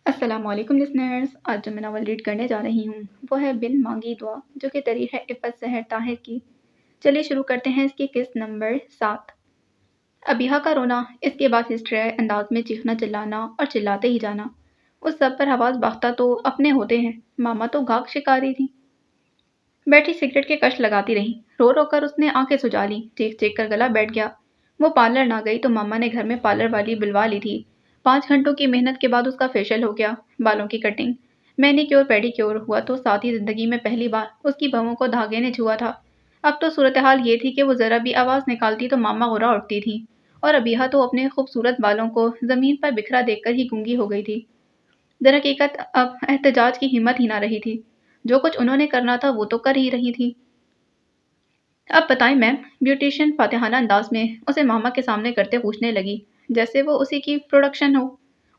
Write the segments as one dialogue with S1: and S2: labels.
S1: السلام علیکم لسنرز، آج جو میں ناول ریڈ کرنے جا رہی ہوں وہ ہے بن مانگی دعا، جو کہ تحریر ہے عفت سحر طاہر کی۔ چلیے شروع کرتے ہیں اس کی قسط نمبر 7۔ ابیہا کا رونا، اس کے بعد ہسٹری انداز میں چیخنا چلانا اور چلاتے ہی جانا۔ اس سب پر حواس باختہ تو اپنے ہوتے ہیں، ماما تو گاگ شکاری تھی۔ بیٹھی سگریٹ کے کش لگاتی رہی، رو رو کر اس نے آنکھیں سجا لی، چیخ چیخ کر گلا بیٹھ گیا۔ وہ پارلر نہ گئی تو ماما نے گھر میں پارلر والی بلوا لی تھی۔ 5 گھنٹوں کی محنت کے بعد اس کا فیشل ہو گیا، بالوں کی cutting, many cure paddy cure ہوا تو ساتھ ہی زندگی میں پہلی بار اس کی بہوؤں کو دھاگے نے چھوا تھا۔ اب تو صورتحال یہ تھی کہ وہ ذرا بھی آواز نکالتی تو ماما غرا اٹھتی تھی، اور ابیہا تو اپنے خوبصورت بالوں کو زمین پر بکھرا دیکھ کر ہی گونگی ہو گئی تھی۔ در حقیقت اب احتجاج کی ہمت ہی نہ رہی تھی، جو کچھ انہوں نے کرنا تھا وہ تو کر ہی رہی تھی۔ اب بتائیں میم، بیوٹیشین فاتحانہ انداز میں اسے ماما کے سامنے کرتے پوچھنے لگی، جیسے وہ اسی کی پروڈکشن ہو۔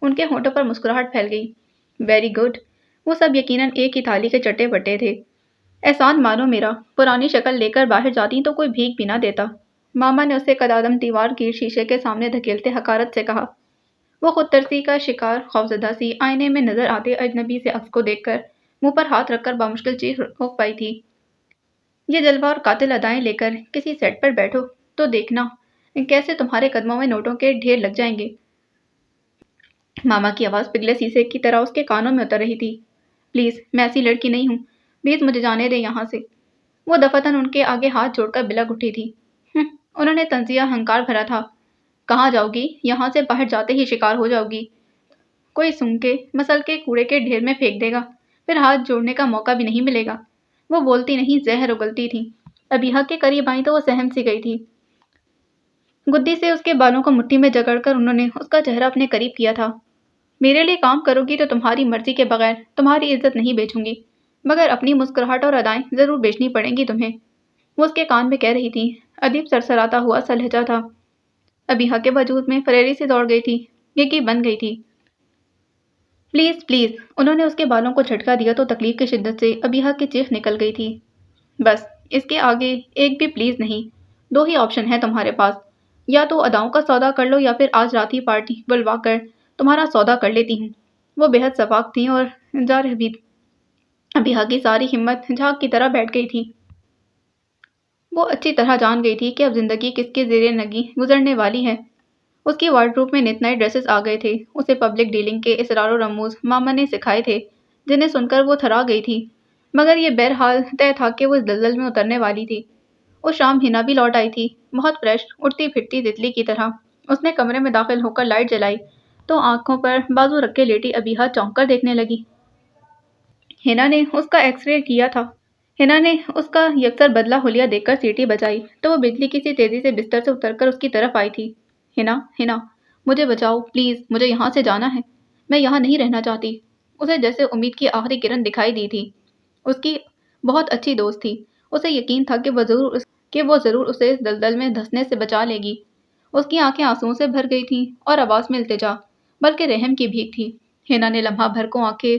S1: ان کے ہونٹوں پر مسکراہٹ پھیل گئی۔ ویری گڈ، وہ سب یقیناً ایک ہی تھالی کے چٹے بٹے تھے۔ احسان مانو میرا، پرانی شکل لے کر باہر جاتی تو کوئی بھیک بھی نہ دیتا، ماما نے اسے قدادم دیوار گیر شیشے کے سامنے دھکیلتے حقارت سے کہا۔ وہ خود ترسی کا شکار خوفزدہ سی آئینے میں نظر آتے اجنبی سے عکس کو دیکھ کر منہ پر ہاتھ رکھ کر بامشکل چیخ روک پائی تھی۔ یہ جلوہ اور قاتل ادائیں لے کر کسی سیٹ پر بیٹھو تو دیکھنا کیسے تمہارے قدموں میں نوٹوں کے ڈھیر لگ جائیں گے۔ ماما کی آواز پگھلے شیشے کی طرح اس کے کانوں میں اتر رہی تھی۔ پلیز، میں ایسی لڑکی نہیں ہوں، پلیز مجھے جانے دیں یہاں سے۔ وہ دفعتاً ان کے آگے ہاتھ جوڑ کر بلک اٹھی تھی۔ انہوں نے طنزیہ ہنکار بھرا تھا۔ کہاں جاؤ گی؟ یہاں سے باہر جاتے ہی شکار ہو جاؤ گی، کوئی سونگھ کے مسل کے کوڑے کے ڈھیر میں پھینک دے گا، پھر ہاتھ جوڑنے کا موقع بھی نہیں ملے گا۔ وہ بولتی نہیں، زہر اگلتی تھی۔ ابیہا کے قریب آئیں تو وہ سہم سی گئی تھی۔ گدی سے اس کے بالوں کو مٹھی میں جکڑ کر انہوں نے اس کا چہرہ اپنے قریب کیا تھا۔ میرے لیے کام کرو گی تو تمہاری مرضی کے بغیر تمہاری عزت نہیں بیچوں گی، مگر اپنی مسکراہٹ اور ادائیں ضرور بیچنی پڑیں گی تمہیں، وہ اس کے کان میں کہہ رہی تھی۔ ادیب سرسراتا ہوا سا لہجہ تھا۔ ابیہا کے وجود میں فریری سی دوڑ گئی تھی، گگی بن گئی تھی۔ پلیز پلیز، انہوں نے اس کے بالوں کو جھٹکا دیا تو تکلیف کی شدت سے ابیہا کی چیخ نکل گئی تھی۔ بس، اس کے آگے ایک بھی پلیز نہیں، 2 ہی آپشن ہیں تمہارے پاس، یا تو اداؤں کا سودا کر لو یا پھر آج رات ہی پارٹی بلوا کر تمہارا سودا کر لیتی ہوں۔ وہ بے حد شفاق تھیں اور جارح بھی۔ ابیہا کی ساری ہمت جھاگ کی طرح بیٹھ گئی تھی۔ وہ اچھی طرح جان گئی تھی کہ اب زندگی کس کے زیر نگی گزرنے والی ہے۔ اس کی وارڈروب میں نت نئے ڈریسز آ گئے تھے، اسے پبلک ڈیلنگ کے اسرار و رموز ماما نے سکھائے تھے، جنہیں سن کر وہ تھرا گئی تھی، مگر یہ بہرحال طے تھا کہ وہ اس دلدل میں اترنے والی تھی۔ اس شام ہنا بھی لوٹ آئی تھی، بہت فریش، اٹھتی پھرتی تتلی کی طرح۔ اس نے کمرے میں داخل ہو کر لائٹ جلائی تو آنکھوں پر بازو رکھ کے لیٹی ابیہا چونک کر دیکھنے لگی۔ ہنا نے اس کا ایکس رے کیا تھا۔ ہنا نے اس کا یکسر بدلہ حلیہ دیکھ کر سیٹی بجائی تو وہ بجلی کی سی تیزی سے بستر سے اتر کر اس کی طرف آئی تھی۔ ہنا، ہنا، مجھے بچاؤ پلیز، مجھے یہاں سے جانا ہے، میں یہاں نہیں رہنا چاہتی۔ اسے جیسے امید کی آخری کرن دکھائی دی تھی۔ اس کی بہت اچھی دوست تھی، اسے یقین تھا کہ وہ ضرور اسے اس دلدل میں دھنسنے سے بچا لے گی۔ اس کی آنکھیں آنسوؤں سے بھر گئی تھیں اور آواز میں التجا بلکہ رحم کی بھیک تھی۔ ہنا نے لمحہ بھر کو آنکھیں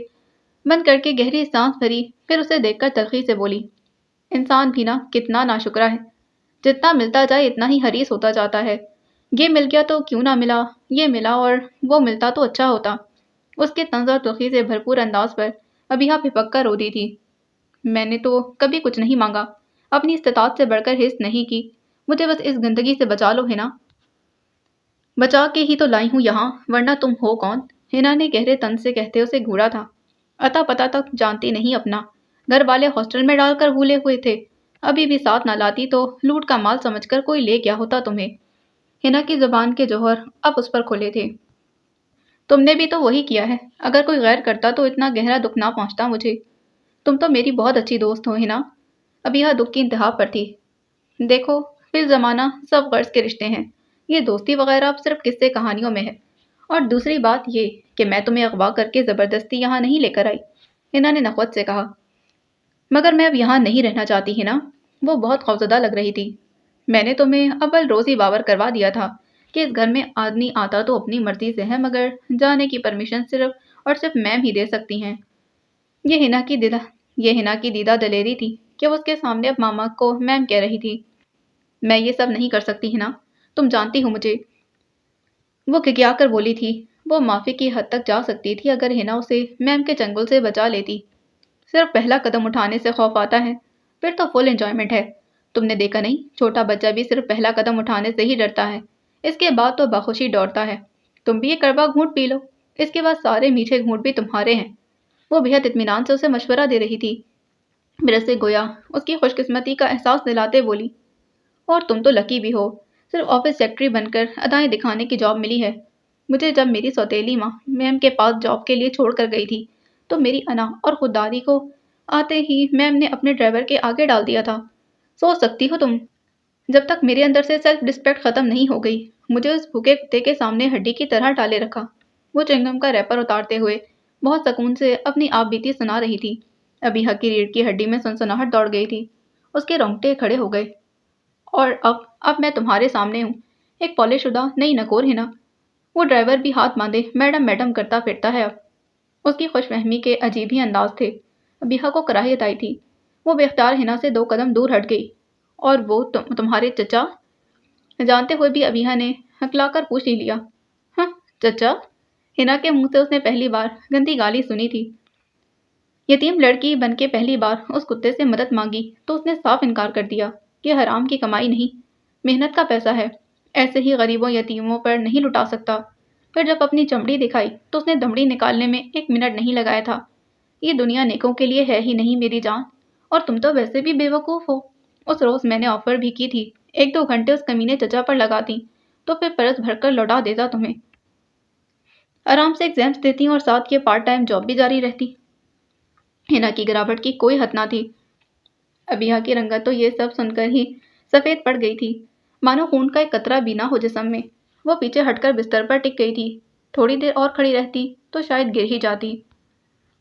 S1: بند کر کے گہری سانس بھری، پھر اسے دیکھ کر تلخی سے بولی، انسان بھی نا کتنا ناشکرا ہے، جتنا ملتا جائے اتنا ہی حریص ہوتا جاتا ہے۔ یہ مل گیا تو کیوں نہ ملا، یہ ملا اور وہ ملتا تو اچھا ہوتا۔ اس کے طنز اور تلخی سے بھرپور انداز پر ابیہا پھپک کر رو دی تھی۔ میں نے تو کبھی کچھ نہیں مانگا، اپنی استطاعت سے بڑھ کر حرص نہیں کی، مجھے بس اس گندگی سے بچا لو ہنا۔ بچا کے ہی تو لائی ہوں یہاں، ورنہ تم ہو کون؟ ہنا نے گہرے طنز سے کہتے اسے گھورا تھا۔ اتا پتا تک جانتی نہیں اپنا، گھر والے ہاسٹل میں ڈال کر بھولے ہوئے تھے، ابھی بھی ساتھ نہ لاتی تو لوٹ کا مال سمجھ کر کوئی لے گیا ہوتا تمہیں۔ ہنا کی زبان کے جوہر اب اس پر کھلے تھے۔ تم نے بھی تو وہی کیا ہے، اگر کوئی غیر کرتا تو اتنا گہرا دکھ نہ پہنچتا مجھے۔ تم تو میری بہت اچھی دوست ہو ہنا۔ ابیہا دکھ کی انتہا پر تھی۔ دیکھو، فی الزمانہ سب غرض کے رشتے ہیں، یہ دوستی وغیرہ اب صرف قصے کہانیوں میں ہے، اور دوسری بات یہ کہ میں تمہیں اغوا کر کے زبردستی یہاں نہیں لے کر آئی، ہنا نے نخوت سے کہا۔ مگر میں اب یہاں نہیں رہنا چاہتی ہنا، وہ بہت خوفزدہ لگ رہی تھی۔ میں نے تمہیں اول روز ہی باور کروا دیا تھا کہ اس گھر میں آدمی آتا تو اپنی مرضی سے ہے، مگر جانے کی پرمیشن صرف اور صرف میم ہی دے سکتی ہیں۔ یہ ہنا کی دیدہ دلیری تھی کہ وہ اس کے سامنے اب ماما کو میم کہہ رہی تھی۔ میں یہ سب نہیں کر سکتی ہنا، تم جانتی ہو مجھے۔ وہ ککیا کر بولی تھی، وہ معافی کی حد تک جا سکتی تھی اگر ہنا اسے میم کے چنگل سے بچا لیتی۔ صرف پہلا قدم اٹھانے سے خوف آتا ہے، پھر تو فل انجوائمنٹ ہے۔ تم نے دیکھا نہیں، چھوٹا بچہ بھی صرف پہلا قدم اٹھانے سے ہی ڈرتا ہے، اس کے بعد تو بخوشی دوڑتا ہے۔ تم بھی یہ کڑوا گھونٹ پی لو، اس کے بعد سارے میٹھے گھونٹ بھی تمہارے ہیں۔ وہ بےحد اطمینان سے اسے مشورہ دے رہی تھی، میرے سے گویا اس کی خوش قسمتی کا احساس دلاتے بولی، اور تم تو لکی بھی ہو، صرف آفس سیکرٹری بن کر ادائیں دکھانے کی جاب ملی ہے۔ مجھے جب میری سوتیلی ماں میم کے پاس جاب کے لیے چھوڑ کر گئی تھی تو میری انا اور خودداری کو آتے ہی میم نے اپنے ڈرائیور کے آگے ڈال دیا تھا۔ سوچ سکتی ہو تم، جب تک میرے اندر سے سیلف رسپیکٹ ختم نہیں ہو گئی، مجھے اس بھوکے کتے کے سامنے ہڈی کی طرح ڈالے رکھا۔ وہ چنگم کا ریپر اتارتے ہوئے بہت سکون سے اپنی آپ بیتی سنا رہی تھی۔ ابھی حق کی ریڑھ کی ہڈی میں سنسناہٹ دوڑ گئی تھی، اس کے رونگٹے کھڑے ہو گئے۔ اور اب میں تمہارے سامنے ہوں، ایک پالش شدہ نئی نکور ہنا۔ وہ ڈرائیور بھی ہاتھ باندھے میڈم میڈم کرتا پھرتا ہے اب۔ اس کی خوش فہمی کے عجیب ہی انداز تھے۔ ابیحہ کو کراہیت آئی تھی۔ وہ بے اختیار ہنا سے 2 قدم دور ہٹ گئی۔ اور وہ تمہارے چچا؟ جانتے ہوئے بھی ابیحہ نے ہکلا کر پوچھ ہی لیا۔ ہاں، چچا؟ ہنا کے منہ سے اس نے پہلی بار گندی گالی سنی تھی۔ یتیم لڑکی بن کے پہلی بار اس کتے سے مدد مانگی تو اس نے صاف انکار کر دیا کہ حرام کی کمائی نہیں، محنت کا پیسہ ہے، ایسے ہی غریبوں یتیموں پر نہیں لٹا سکتا۔ پھر جب اپنی چمڑی دکھائی تو اس نے دمڑی نکالنے میں 1 منٹ نہیں لگایا تھا۔ یہ دنیا نیکوں کے لیے ہے ہی نہیں میری جان، اور تم تو ویسے بھی بے وقوف ہو۔ اس روز میں نے آفر بھی کی تھی 1-2 گھنٹے اس کمینے چچا پر لگاتی تو پھر پرس بھر کر لوٹا دیتا تمہیں، آرام سے ایگزامس دیتی اور ساتھ یہ پارٹ ٹائم جاب بھی جاری رہتی۔ ہنا کی گراوٹ کی کوئی حد نہ تھی۔ ابیحہ کی رنگت تو یہ سب سن کر ہی سفید پڑ گئی تھی، مانو خون کا ایک قطرہ بھی نہ ہو جسم میں۔ وہ پیچھے ہٹ کر بستر پر ٹک گئی تھی۔ تھوڑی دیر اور کھڑی رہتی تو شاید گر ہی جاتی۔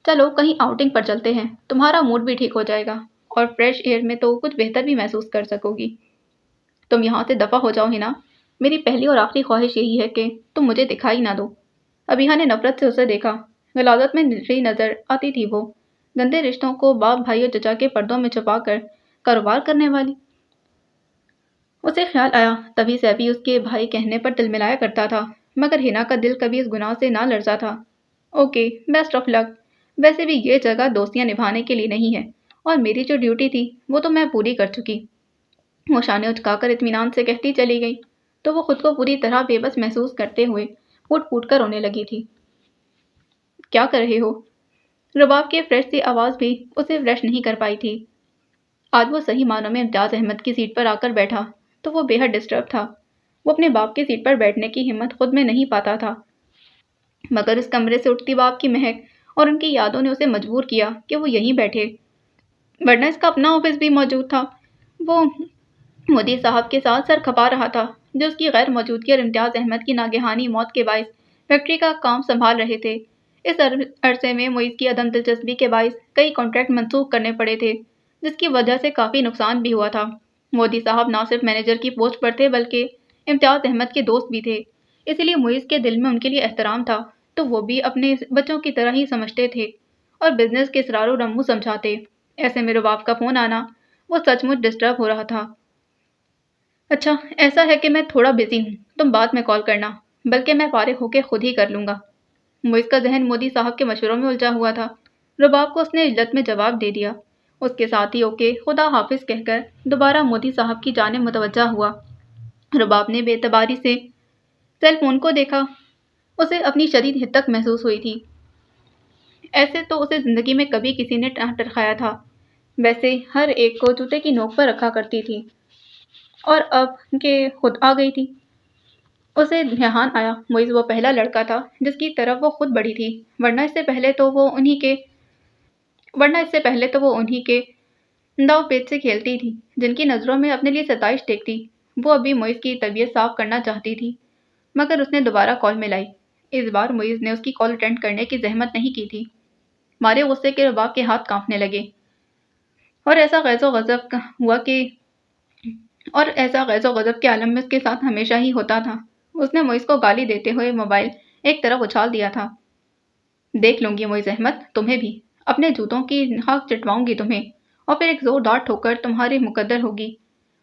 S1: چلو کہیں آؤٹنگ پر چلتے ہیں، تمہارا موڈ بھی ٹھیک ہو جائے گا اور فریش ایئر میں تو کچھ بہتر بھی محسوس کر سکو گی۔ تم یہاں سے دفع ہو جاؤ ہنا، میری پہلی اور آخری خواہش یہی ہے کہ تم مجھے دکھائی نہ دو۔ ابیحہ نے نفرت سے اسے دیکھا، غلاظت میں نری نظر آتی تھی وہ، گندے رشتوں کو باپ بھائی اور چچا کے پردوں میں چھپا کر کاروبار کرنے والی۔ اسے خیال آیا تبھی سیفی اس کے بھائی کہنے پر دل ملایا کرتا تھا، مگر ہنا کا دل کبھی اس گناہ سے نہ لرزا تھا۔ اوکے، بیسٹ آف لک۔ ویسے بھی یہ جگہ دوستیاں نبھانے کے لیے نہیں ہے، اور میری جو ڈیوٹی تھی وہ تو میں پوری کر چکی۔ وہ شانے اچکا کر اطمینان سے کہتی چلی گئی تو وہ خود کو پوری طرح بے بس محسوس کرتے ہوئے پھوٹ پھوٹ کر رونے لگی تھی۔ کیا کر رہے ہو؟ رباب کی فریش سی آواز بھی اسے فریش نہیں کر پائی تھی۔ آج وہ صحیح معنوں میں امتیاز احمد کی سیٹ پر آ کر بیٹھا تو وہ بے حد ڈسٹرب تھا۔ وہ اپنے باپ کی سیٹ پر بیٹھنے کی ہمت خود میں نہیں پاتا تھا، مگر اس کمرے سے اٹھتی باپ کی مہک اور ان کی یادوں نے اسے مجبور کیا کہ وہ یہیں بیٹھے، ورنہ اس کا اپنا آفس بھی موجود تھا۔ وہ مودی صاحب کے ساتھ سر کھپا رہا تھا، جو اس کی غیر موجودگی اور امتیاز احمد کی ناگہانی موت کے باعث فیکٹری کا کام سنبھال رہے تھے۔ اس عرصے میں معیز کی عدم دلچسپی کے باعث کئی کانٹریکٹ منسوخ کرنے پڑے تھے، جس کی وجہ سے کافی نقصان بھی ہوا تھا۔ مودی صاحب نہ صرف مینیجر کی پوسٹ پر تھے بلکہ امتیاز احمد کے دوست بھی تھے، اسی لیے معیز کے دل میں ان کے لیے احترام تھا تو وہ بھی اپنے بچوں کی طرح ہی سمجھتے تھے اور بزنس کے اسرار و رموز سمجھاتے۔ ایسے میں رباب کا فون آنا وہ سچ مچ ڈسٹرب ہو رہا تھا۔ اچھا ایسا ہے کہ میں تھوڑا بزی ہوں، تم بعد میں کال کرنا، بلکہ میں فارغ ہو کے خود ہی کر لوں گا۔ معیز کا ذہن مودی صاحب کے مشوروں میں الجھا ہوا تھا۔ رباب کو اس نے عجلت میں جواب دے دیا، اس کے ساتھ ہی اوکے خدا حافظ کہہ کر دوبارہ مودی صاحب کی جانب متوجہ ہوا۔ رباب نے بے اعتباری سے سیل فون کو دیکھا، اسے اپنی شدید ہدک محسوس ہوئی تھی۔ ایسے تو اسے زندگی میں کبھی کسی نے نہ ٹرکھایا تھا، ویسے ہر ایک کو جوتے کی نوک پر رکھا کرتی تھی، اور اب کہ خود آ گئی تھی اسے دھیان آیا معیز وہ پہلا لڑکا تھا جس کی طرف وہ خود بڑھی تھی، ورنہ اس سے پہلے تو وہ انہی کے داؤ پیچ سے کھیلتی تھی، جن کی نظروں میں اپنے لیے ستائش دیکھتی۔ وہ ابھی معیز کی طبیعت صاف کرنا چاہتی تھی، مگر اس نے دوبارہ کال ملائی۔ اس بار معیز نے اس کی کال اٹینڈ کرنے کی زحمت نہیں کی تھی۔ مارے غصے کے رباب کے ہاتھ کانپنے لگے، اور ایسا غیظ و غضب کے عالم میں اس کے ساتھ ہمیشہ ہی ہوتا تھا۔ اس نے معیز کو گالی دیتے ہوئے موبائل ایک طرف اچھال دیا تھا۔ دیکھ لوں گی معیز احمد، تمہیں بھی اپنے جوتوں کی خاک چٹواؤں گی تمہیں، اور پھر ایک زوردار ٹھوکر تمہاری مقدر ہوگی۔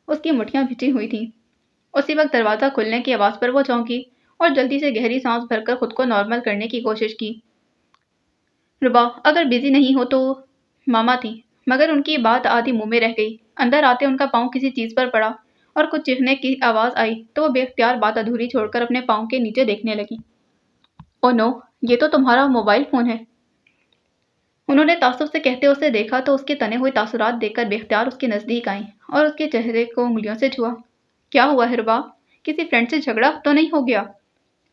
S1: اس کی مٹھیاں بھیجی ہوئی تھیں۔ اسی وقت دروازہ کھلنے کی آواز پر وہ چونکی اور جلدی سے گہری سانس بھر کر خود کو نارمل کرنے کی کوشش کی۔ ربا اگر بزی نہیں ہو تو ماما تھی، مگر ان کی بات آدھی منہ میں رہ گئی۔ اندر آتے ان کا پاؤں کسی چیز پر پڑا اور کچھ چیخنے کی آواز آئی تو وہ بے اختیار بات ادھوری چھوڑ کر اپنے پاؤں کے نیچے دیکھنے لگی۔ او نو، یہ تو تمہارا موبائل فون ہے۔ انہوں نے تعصب سے کہتے اسے دیکھا تو اس کے تنے ہوئے تاثرات دیکھ کر بے اختیار اس کے نزدیک آئیں اور اس کے چہرے کو انگلیوں سے چھوا۔ کیا ہوا ہے ربا؟ کسی فرینڈ سے جھگڑا تو نہیں ہو گیا؟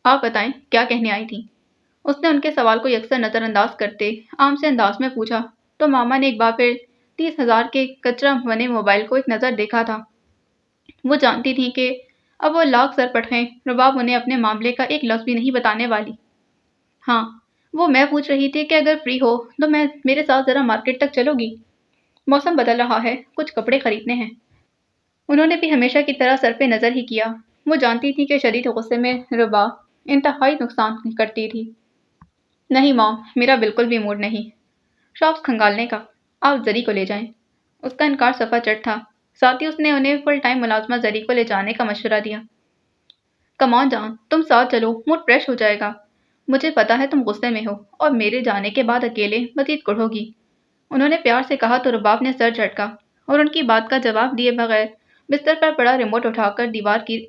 S1: آپ بتائیں کیا کہنے آئی تھی؟ اس نے ان کے سوال کو یکسر نظر انداز کرتے عام سے انداز میں پوچھا تو ماما نے ایک بار پھر 30,000 کے کچرا بنے موبائل کو ایک نظر دیکھا تھا۔ وہ جانتی تھی کہ اب وہ لاکھ سر پٹخیں رباب انہیں اپنے معاملے کا ایک لفظ بھی نہیں بتانے والی۔ ہاں، وہ میں پوچھ رہی تھی کہ اگر فری ہو تو میرے ساتھ ذرا مارکیٹ تک چلو گی؟ موسم بدل رہا ہے، کچھ کپڑے خریدنے ہیں۔ انہوں نے بھی ہمیشہ کی طرح سر پہ نظر ہی کیا۔ وہ جانتی تھی کہ شدید غصے میں ربا انتہائی نقصان کرتی تھی۔ نہیں مام، میرا بالکل بھی موڈ نہیں شاپس کھنگالنے کا، آپ زری کو لے جائیں۔ اس کا انکار صفا چٹ تھا، ساتھ ہی اس نے انہیں فل ٹائم ملازمہ زری کو لے جانے کا مشورہ دیا۔ کمان جان، تم ساتھ چلو، موڈ فریش ہو جائے گا۔ مجھے پتا ہے تم غصے میں ہو اور میرے جانے کے بعد اکیلے مزید کڑھو گی۔ انہوں نے پیار سے کہا تو رباب نے سر جھٹکا اور ان کی بات کا جواب دیے بغیر بستر پر پڑا ریموٹ اٹھا کر دیوار کی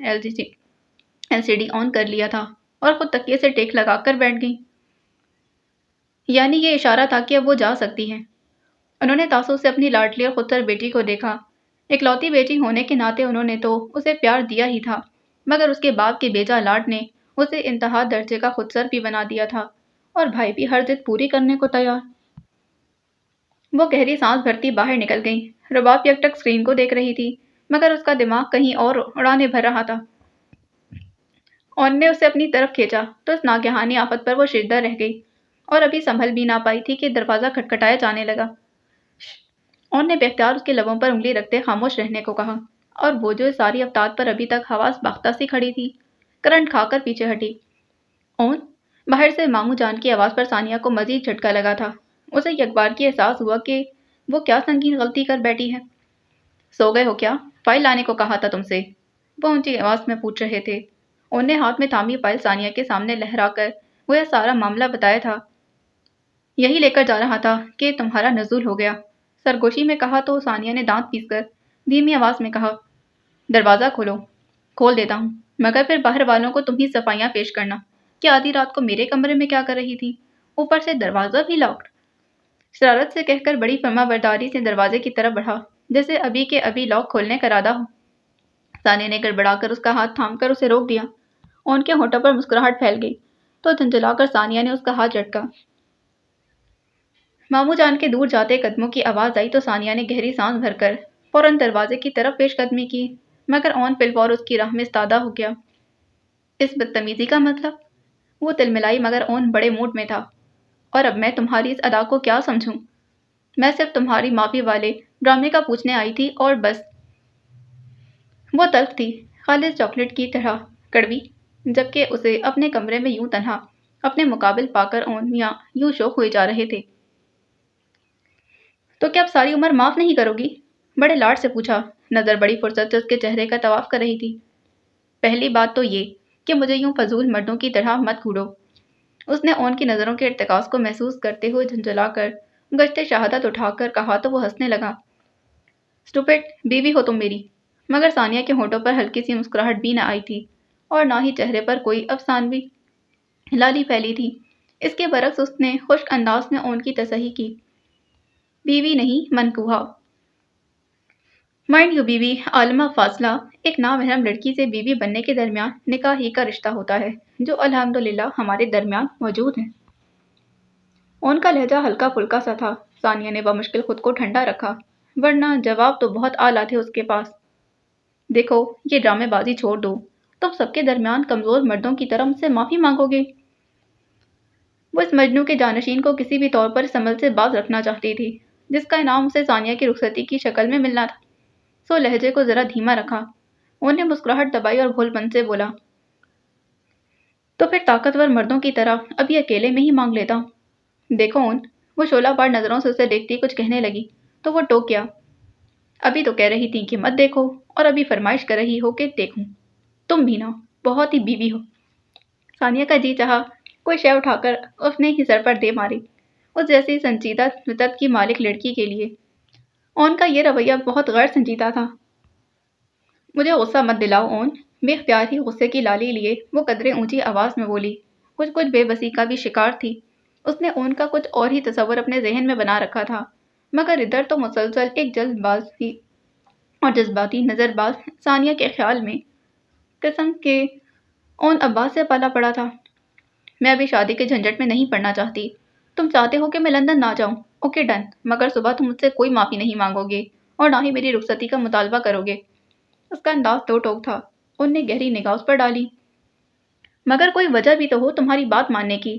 S1: LCD آن کر لیا تھا اور خود تکیے سے ٹیک لگا کر بیٹھ گئی۔ یعنی یہ اشارہ تھا کہ اب وہ جا سکتی ہیں۔ انہوں نے تعصب سے اپنی لاڈلی اور خودسر بیٹی کو دیکھا۔ اکلوتی بیٹی ہونے کے ناطے انہوں نے تو اسے پیار دیا ہی تھا، مگر اس کے باپ کے بیجا لاڈ نے اسے انتہا درجے کا خودسر بھی بنا دیا تھا اور بھائی بھی ہر ضد پوری کرنے کو تیار۔ وہ گہری سانس بھرتی باہر نکل گئی۔ رباب یک ٹک اسکرین کو دیکھ رہی تھی، مگر اس کا دماغ کہیں اور اڑانے بھر رہا تھا۔ اون نے اسے اپنی طرف کھینچا تو اس ناگہانی آفت پر وہ شردہ رہ گئی اور ابھی سنبھل بھی نہ پائی تھی کہ دروازہ کھٹکھٹایا جانے لگا۔ اون نے بے اختیار اس کے لبوں پر انگلی رکھتے خاموش رہنے کو کہا اور وہ جو ساری افطار پر ابھی تک حواس باختہ سی کھڑی تھی، کرنٹ کھا کر پیچھے ہٹی۔ اون، باہر سے ماموں جان کی آواز پر ثانیہ کو مزید جھٹکا لگا تھا۔ اسے یک بار کی احساس ہوا کہ وہ کیا سنگین غلطی کر بیٹھی ہے۔ سو گئے ہو کیا؟ فائل لانے کو کہا تھا تم سے، وہ اونچی آواز میں پوچھ رہے تھے۔ اون نے ہاتھ میں تھامی فائل ثانیہ کے سامنے لہرا کر وہ یہ سارا معاملہ بتایا تھا۔ یہی لے کر جا رہا تھا کہ تمہارا نزول ہو گیا، سرگوشی میں کہا تو ثانیہ نے دانت پیس کر دھیمی آواز میں کہا، دروازہ کھولو۔ کھول دیتا ہوں، مگر پھر باہر والوں کو تم ہی صفائیاں پیش کرنا کہ آدھی رات کو میرے کمرے میں کیا کر رہی تھی، اوپر سے دروازہ بھی لاکڈ۔ شرارت سے کہہ کر بڑی فرما برداری سے دروازے کی طرف بڑھا جیسے ابھی کے ابھی لاک کھولنے کا ارادہ ہو۔ ثانیہ نے گڑبڑا کر اس کا ہاتھ تھام کر اسے روک دیا۔ ان کے ہونٹوں پر مسکراہٹ پھیل گئی تو جھنجھلا کر ثانیہ نے اس کا ہاتھ جھٹکا۔ ماموں جان کے دور جاتے قدموں کی آواز آئی تو ثانیہ نے گہری سانس بھر کر فوراً دروازے کی طرف پیش قدمی کی، مگر اون فی الفور اس کی راہ میں استادہ ہو گیا۔ اس بدتمیزی کا مطلب؟ وہ تلملائی مگر اون بڑے موڈ میں تھا۔ اور اب میں تمہاری اس ادا کو کیا سمجھوں؟ میں صرف تمہاری معافی والے ڈرامے کا پوچھنے آئی تھی اور بس۔ وہ تلخ تھی، خالص چاکلیٹ کی طرح کڑوی، جبکہ اسے اپنے کمرے میں یوں تنہا اپنے مقابل پا کر اون یا یوں شوق ہوئے جا رہے تھے۔ تو کیا اب ساری عمر معاف نہیں کرو گی؟ بڑے لاڈ سے پوچھا، نظر بڑی فرصت سے اس کے چہرے کا طواف کر رہی تھی۔ پہلی بات تو یہ کہ مجھے یوں فضول مردوں کی طرح مت گھوڑو۔ اس نے اون کی نظروں کے ارتکاز کو محسوس کرتے ہوئے جھنجھلا کر گشتے شہادت اٹھا کر کہا تو وہ ہنسنے لگا، اسٹوپڈ بیوی ہو تم میری۔ مگر ثانیہ کے ہونٹوں پر ہلکی سی مسکراہٹ بھی نہ آئی تھی اور نہ ہی چہرے پر کوئی افسانوی لالی پھیلی تھی۔ اس کے برعکس اس نے خشک انداز میں اون کی تصحیح کی، بیوی نہیں منکوہا۔ مائنڈ یو بیوی عالمہ فاضلہ، ایک نامحرم لڑکی سے بیوی بننے کے درمیان نکاح ہی کا رشتہ ہوتا ہے جو الحمدللہ ہمارے درمیان موجود ہے۔ ان کا لہجہ ہلکا پھلکا سا تھا۔ ثانیہ نے بمشکل خود کو ٹھنڈا رکھا، ورنہ جواب تو بہت اعلیٰ تھے اس کے پاس۔ دیکھو، یہ ڈرامے بازی چھوڑ دو، تم سب کے درمیان کمزور مردوں کی طرح مجھ سے معافی مانگو گے؟ وہ اس مجنوں کے جانشین کو کسی بھی طور پر اس عمل سے باز رکھنا چاہتی تھی جس کا انعام اسے ثانیہ کی رخصتی کی شکل میں ملنا تھا، سو لہجے کو ذرا دھیما رکھا۔ انہوں نے مسکراہٹ دبائی اور بھول پن سے بولا، تو پھر طاقتور مردوں کی طرح ابھی اکیلے میں ہی مانگ لیتا ہوں۔ دیکھو اون، وہ شعلہ بار نظروں سے اسے دیکھتی کچھ کہنے لگی تو وہ ٹوک گیا، ابھی تو کہہ رہی تھی کہ مت دیکھو اور ابھی فرمائش کر رہی ہو کہ دیکھوں؟ تم بھی نا بہت ہی بیوی ہو۔ ثانیہ کا جی چاہا کوئی شے اٹھا کر اپنے ہی سر پر دے ماری، اس جیسی سنجیدہ فطرت کی مالک لڑکی کے لیے اون کا یہ رویہ بہت غیر سنجیدہ تھا۔ مجھے غصہ مت دلاؤ اون، بے اختیار ہی غصے کی لالی لیے وہ قدرے اونچی آواز میں بولی۔ کچھ بے بسی کا بھی شکار تھی۔ اس نے اون کا کچھ اور ہی تصور اپنے ذہن میں بنا رکھا تھا، مگر ادھر تو مسلسل ایک جلد بازی اور جذباتی نظر باز ثانیہ کے خیال میں قسم کے اون عباس سے پالا پڑا تھا۔ میں ابھی شادی کے جھنجٹ میں نہیں پڑنا چاہتی۔ تم چاہتے ہو کہ میں لندن نہ جاؤں، اوکے ڈن، مگر صبح تم مجھ سے کوئی معافی نہیں مانگو گے اور نہ ہی میری رخصتی کا مطالبہ کرو گے۔ اس کا انداز دو ٹوک تھا۔ ان نے گہری نگاہ اس پر ڈالی۔ مگر کوئی وجہ بھی تو ہو تمہاری بات ماننے کی۔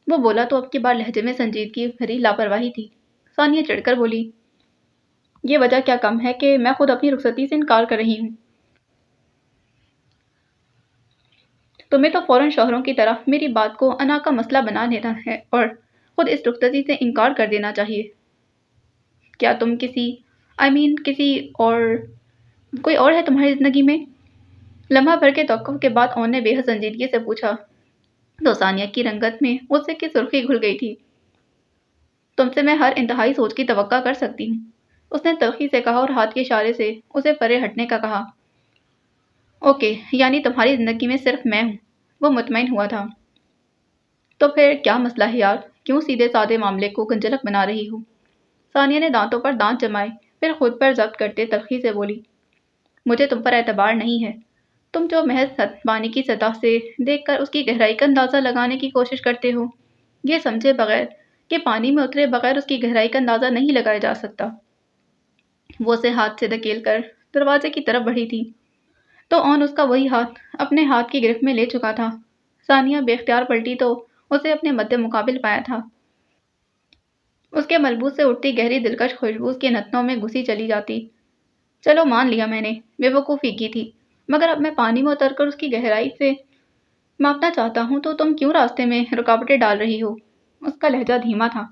S1: وہ بولا تو اب کی بار لہجے میں سنجیدگی بھری لاپرواہی تھی۔ ثانیہ چڑھ کر بولی، یہ وجہ کیا کم ہے کہ میں خود اپنی رخصتی سے انکار کر رہی ہوں۔ تمہیں تو فوراً شوہروں کی طرح میری بات کو انا کا مسئلہ بنا لینا ہے اور خود اس رخصتی سے انکار کر دینا چاہیے۔ کیا تم کسی اور کوئی اور ہے تمہاری زندگی میں؟ لمحہ بھر کے توقف کے بعد اون نے بے حد سنجیدگی سے پوچھا تو ثانیہ کی رنگت میں غصے کی سرخی گھل گئی تھی۔ تم سے میں ہر انتہائی سوچ کی توقع کر سکتی ہوں، اس نے تلخی سے کہا اور ہاتھ کے اشارے سے اسے پرے ہٹنے کا کہا۔ اوکے، یعنی تمہاری زندگی میں صرف میں ہوں، وہ مطمئن ہوا تھا۔ تو پھر کیا مسئلہ ہے یار، کیوں سیدھے سادے معاملے کو گنجلک بنا رہی ہو؟ ثانیہ نے دانتوں پر دانت جمائے، پھر خود پر ضبط کرتے تلخی سے بولی، مجھے تم پر اعتبار نہیں ہے۔ تم جو محض پانی کی سطح سے دیکھ کر اس کی گہرائی کا اندازہ لگانے کی کوشش کرتے ہو، یہ سمجھے بغیر کہ پانی میں اترے بغیر اس کی گہرائی کا اندازہ نہیں لگایا جا سکتا۔ وہ اسے ہاتھ سے دھکیل کر دروازے کی طرف بڑھی تھی تو اون اس کا وہی ہاتھ اپنے ہاتھ کی گرفت میں لے چکا تھا۔ ثانیہ بے اختیار پلٹی تو اسے اپنے مد مقابل پایا تھا۔ اس کے ملبوس سے اٹھتی گہری دلکش خوشبو اس کے نتنوں میں گھسی چلی جاتی۔ چلو مان لیا میں نے بے وقوفی کی تھی، مگر اب میں پانی میں اتر کر اس کی گہرائی سے ماپنا چاہتا ہوں تو تم کیوں راستے میں رکاوٹیں ڈال رہی ہو؟ اس کا لہجہ دھیما تھا۔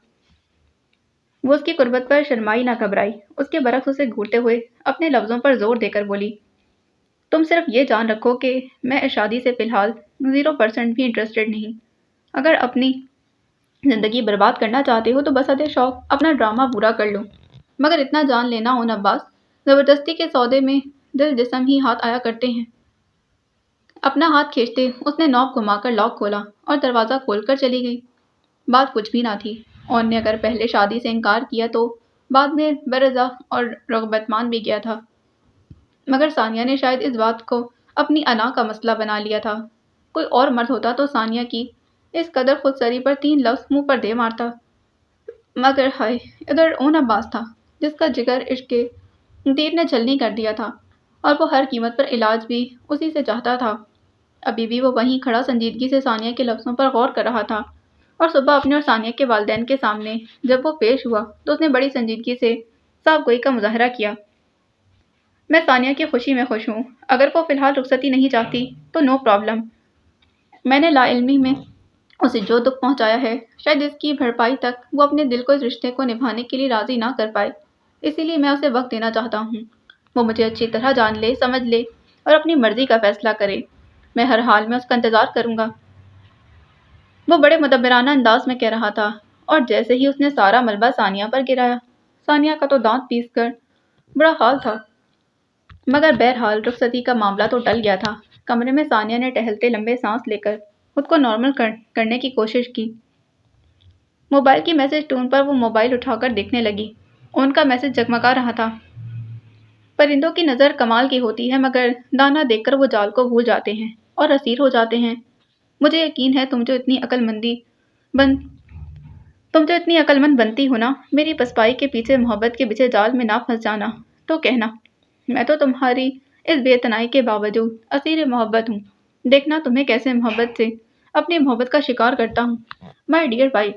S1: وہ اس کی قربت پر شرمائی نہ گھبرائی، اس کے برعکس اسے گھورتے ہوئے اپنے لفظوں پر زور دے کر بولی، تم صرف یہ جان رکھو کہ میں اس شادی سے فی الحال 0% بھی انٹرسٹڈ نہیں۔ اگر اپنی زندگی برباد کرنا چاہتے ہو تو بس حد شوق اپنا ڈرامہ پورا کر لو، مگر اتنا جان لینا اون عباس، زبردستی کے سودے میں دل جسم ہی ہاتھ آیا کرتے ہیں۔ اپنا ہاتھ کھینچتے اس نے نوب گھما کر لاک کھولا اور دروازہ کھول کر چلی گئی۔ بات کچھ بھی نہ تھی۔ اون نے اگر پہلے شادی سے انکار کیا تو بعد میں برضا اور رغبت مان بھی گیا تھا، مگر ثانیہ نے شاید اس بات کو اپنی انا کا مسئلہ بنا لیا تھا۔ کوئی اور مرد ہوتا تو ثانیہ کی اس قدر خود سری پر 3 لفظ منہ پر دے مارتا، مگر ہائے، ادھر اون عباس تھا جس کا جگر عشق کے تیر نے چھلنی کر دیا تھا اور وہ ہر قیمت پر علاج بھی اسی سے چاہتا تھا۔ ابھی بھی وہ وہیں کھڑا سنجیدگی سے ثانیہ کے لفظوں پر غور کر رہا تھا، اور صبح اپنے اور ثانیہ کے والدین کے سامنے جب وہ پیش ہوا تو اس نے بڑی سنجیدگی سے صاف گوئی کا مظاہرہ کیا۔ میں ثانیہ کی خوشی میں خوش ہوں، اگر وہ فی الحال رخصتی نہیں چاہتی تو نو پرابلم۔ میں نے لا علمی میں اسے جو دکھ پہنچایا ہے، شاید اس کی بھرپائی تک وہ اپنے دل کو اس رشتے کو نبھانے کے لیے راضی نہ کر پائے، اسی لیے میں اسے وقت دینا چاہتا ہوں۔ وہ مجھے اچھی طرح جان لے، سمجھ لے اور اپنی مرضی کا فیصلہ کرے۔ میں ہر حال میں اس کا انتظار کروں گا۔ وہ بڑے مدبرانہ انداز میں کہہ رہا تھا، اور جیسے ہی اس نے سارا ملبہ ثانیہ پر گرایا، ثانیہ کا تو دانت پیس کر بڑا حال تھا۔ مگر بہرحال رخصتی کا معاملہ تو ٹل گیا تھا۔ کمرے میں ثانیہ نے ٹہلتے لمبے سانس لے کر خود کو نارمل کرنے کی کوشش کی۔ موبائل کی میسج ٹون پر وہ موبائل اٹھا کر دیکھنے لگی۔ ان کا میسج جگمگا رہا تھا۔ پرندوں کی نظر کمال کی ہوتی ہے، مگر دانہ دیکھ کر وہ جال کو بھول جاتے ہیں اور اسیر ہو جاتے ہیں۔ مجھے یقین ہے تم جو اتنی عقل مند بنتی ہو نا، میری پسپائی کے پیچھے محبت کے بچھے جال میں نہ پھنس جانا تو کہنا، میں تو تمہاری اس بے تنائی کے باوجود اسیر محبت ہوں۔ دیکھنا تمہیں کیسے محبت سے اپنی محبت کا شکار کرتا ہوں، مائی ڈیئر وائف۔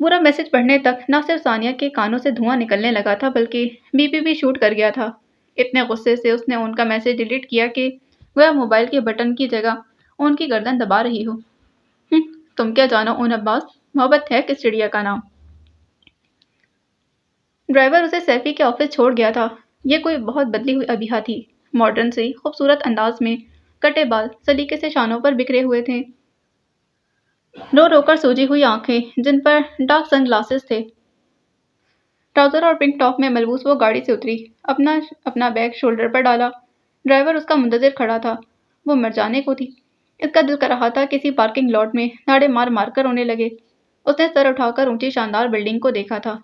S1: پورا میسج پڑھنے تک نہ صرف ثانیہ کے کانوں سے دھواں نکلنے لگا تھا بلکہ بی پی بھی شوٹ کر گیا تھا۔ اتنے غصے سے اس نے ان کا میسج ڈیلیٹ کیا کہ گویا موبائل کے بٹن کی جگہ ان کی گردن دبا رہی ہو۔ تم کیا جانو اون عباس، محبت ہے کس چڑیا کا نام۔ ڈرائیور اسے سیفی کے آفس چھوڑ گیا تھا۔ یہ کوئی بہت بدلی ہوئی ابیہا تھی، ماڈرن سی خوبصورت انداز میں کٹے بال سلیقے سے شانوں پر بکھرے ہوئے تھے، رو رو کر سوجی ہوئی آنکھیں جن پر ڈارک سن گلاسز تھے۔ ٹراؤزر اور پنک ٹاپ میں ملبوس وہ گاڑی سے اتری، اپنا بیگ شولڈر پر ڈالا۔ ڈرائیور اس کا منتظر کھڑا تھا۔ وہ مر جانے کو تھی۔ اس کا دل کر رہا تھا کسی پارکنگ لاٹ میں ناڑے مار مار کر رونے لگے۔ اس نے سر اٹھا کر اونچی شاندار بلڈنگ کو دیکھا تھا۔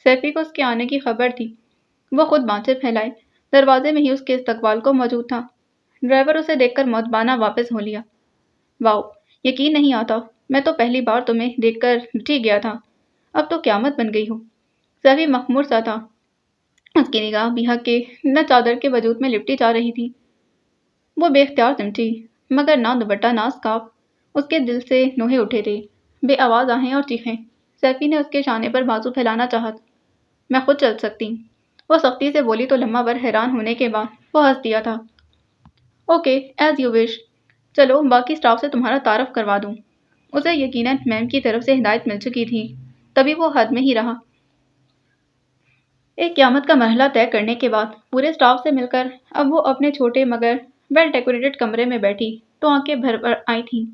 S1: سیفی کو اس کے آنے کی خبر تھی۔ وہ خود بانسیں پھیلائے دروازے میں ہی اس کے استقبال کو موجود تھا۔ ڈرائیور اسے دیکھ کر مدبانہ واپس ہو لیا۔ واؤ، یقین نہیں آتا، میں تو پہلی بار تمہیں دیکھ کر بچی گیا تھا، اب تو قیامت بن گئی ہو۔ سیفی مخمور سا تھا۔ اس کی نگاہ بیہا کے نہ چادر کے وجود میں لپٹی جا رہی تھی۔ وہ بے اختیار سمٹی، مگر نہ دوپٹہ نہ اسکارف۔ اس کے دل سے نوحے اٹھے تھے، بے آواز آہیں اور چیخیں۔ سیفی نے اس کے شانے پر بازو پھیلانا چاہت۔ میں خود چل سکتی، وہ سختی سے بولی تو لمحہ بھر حیران ہونے کے بعد وہ ہنس دیا تھا۔ اوکے، ایز یو وش، چلو باقی سٹاف سے تمہارا تعارف کروا دوں۔ اسے یقیناً میم کی طرف سے ہدایت مل چکی تھی، تبھی وہ حد میں ہی رہا۔ ایک قیامت کا مرحلہ طے کرنے کے بعد پورے سٹاف سے مل کر اب وہ اپنے چھوٹے مگر ویل ڈیکوریٹڈ کمرے میں بیٹھی تو آنکھیں بھر بھر آئی تھیں۔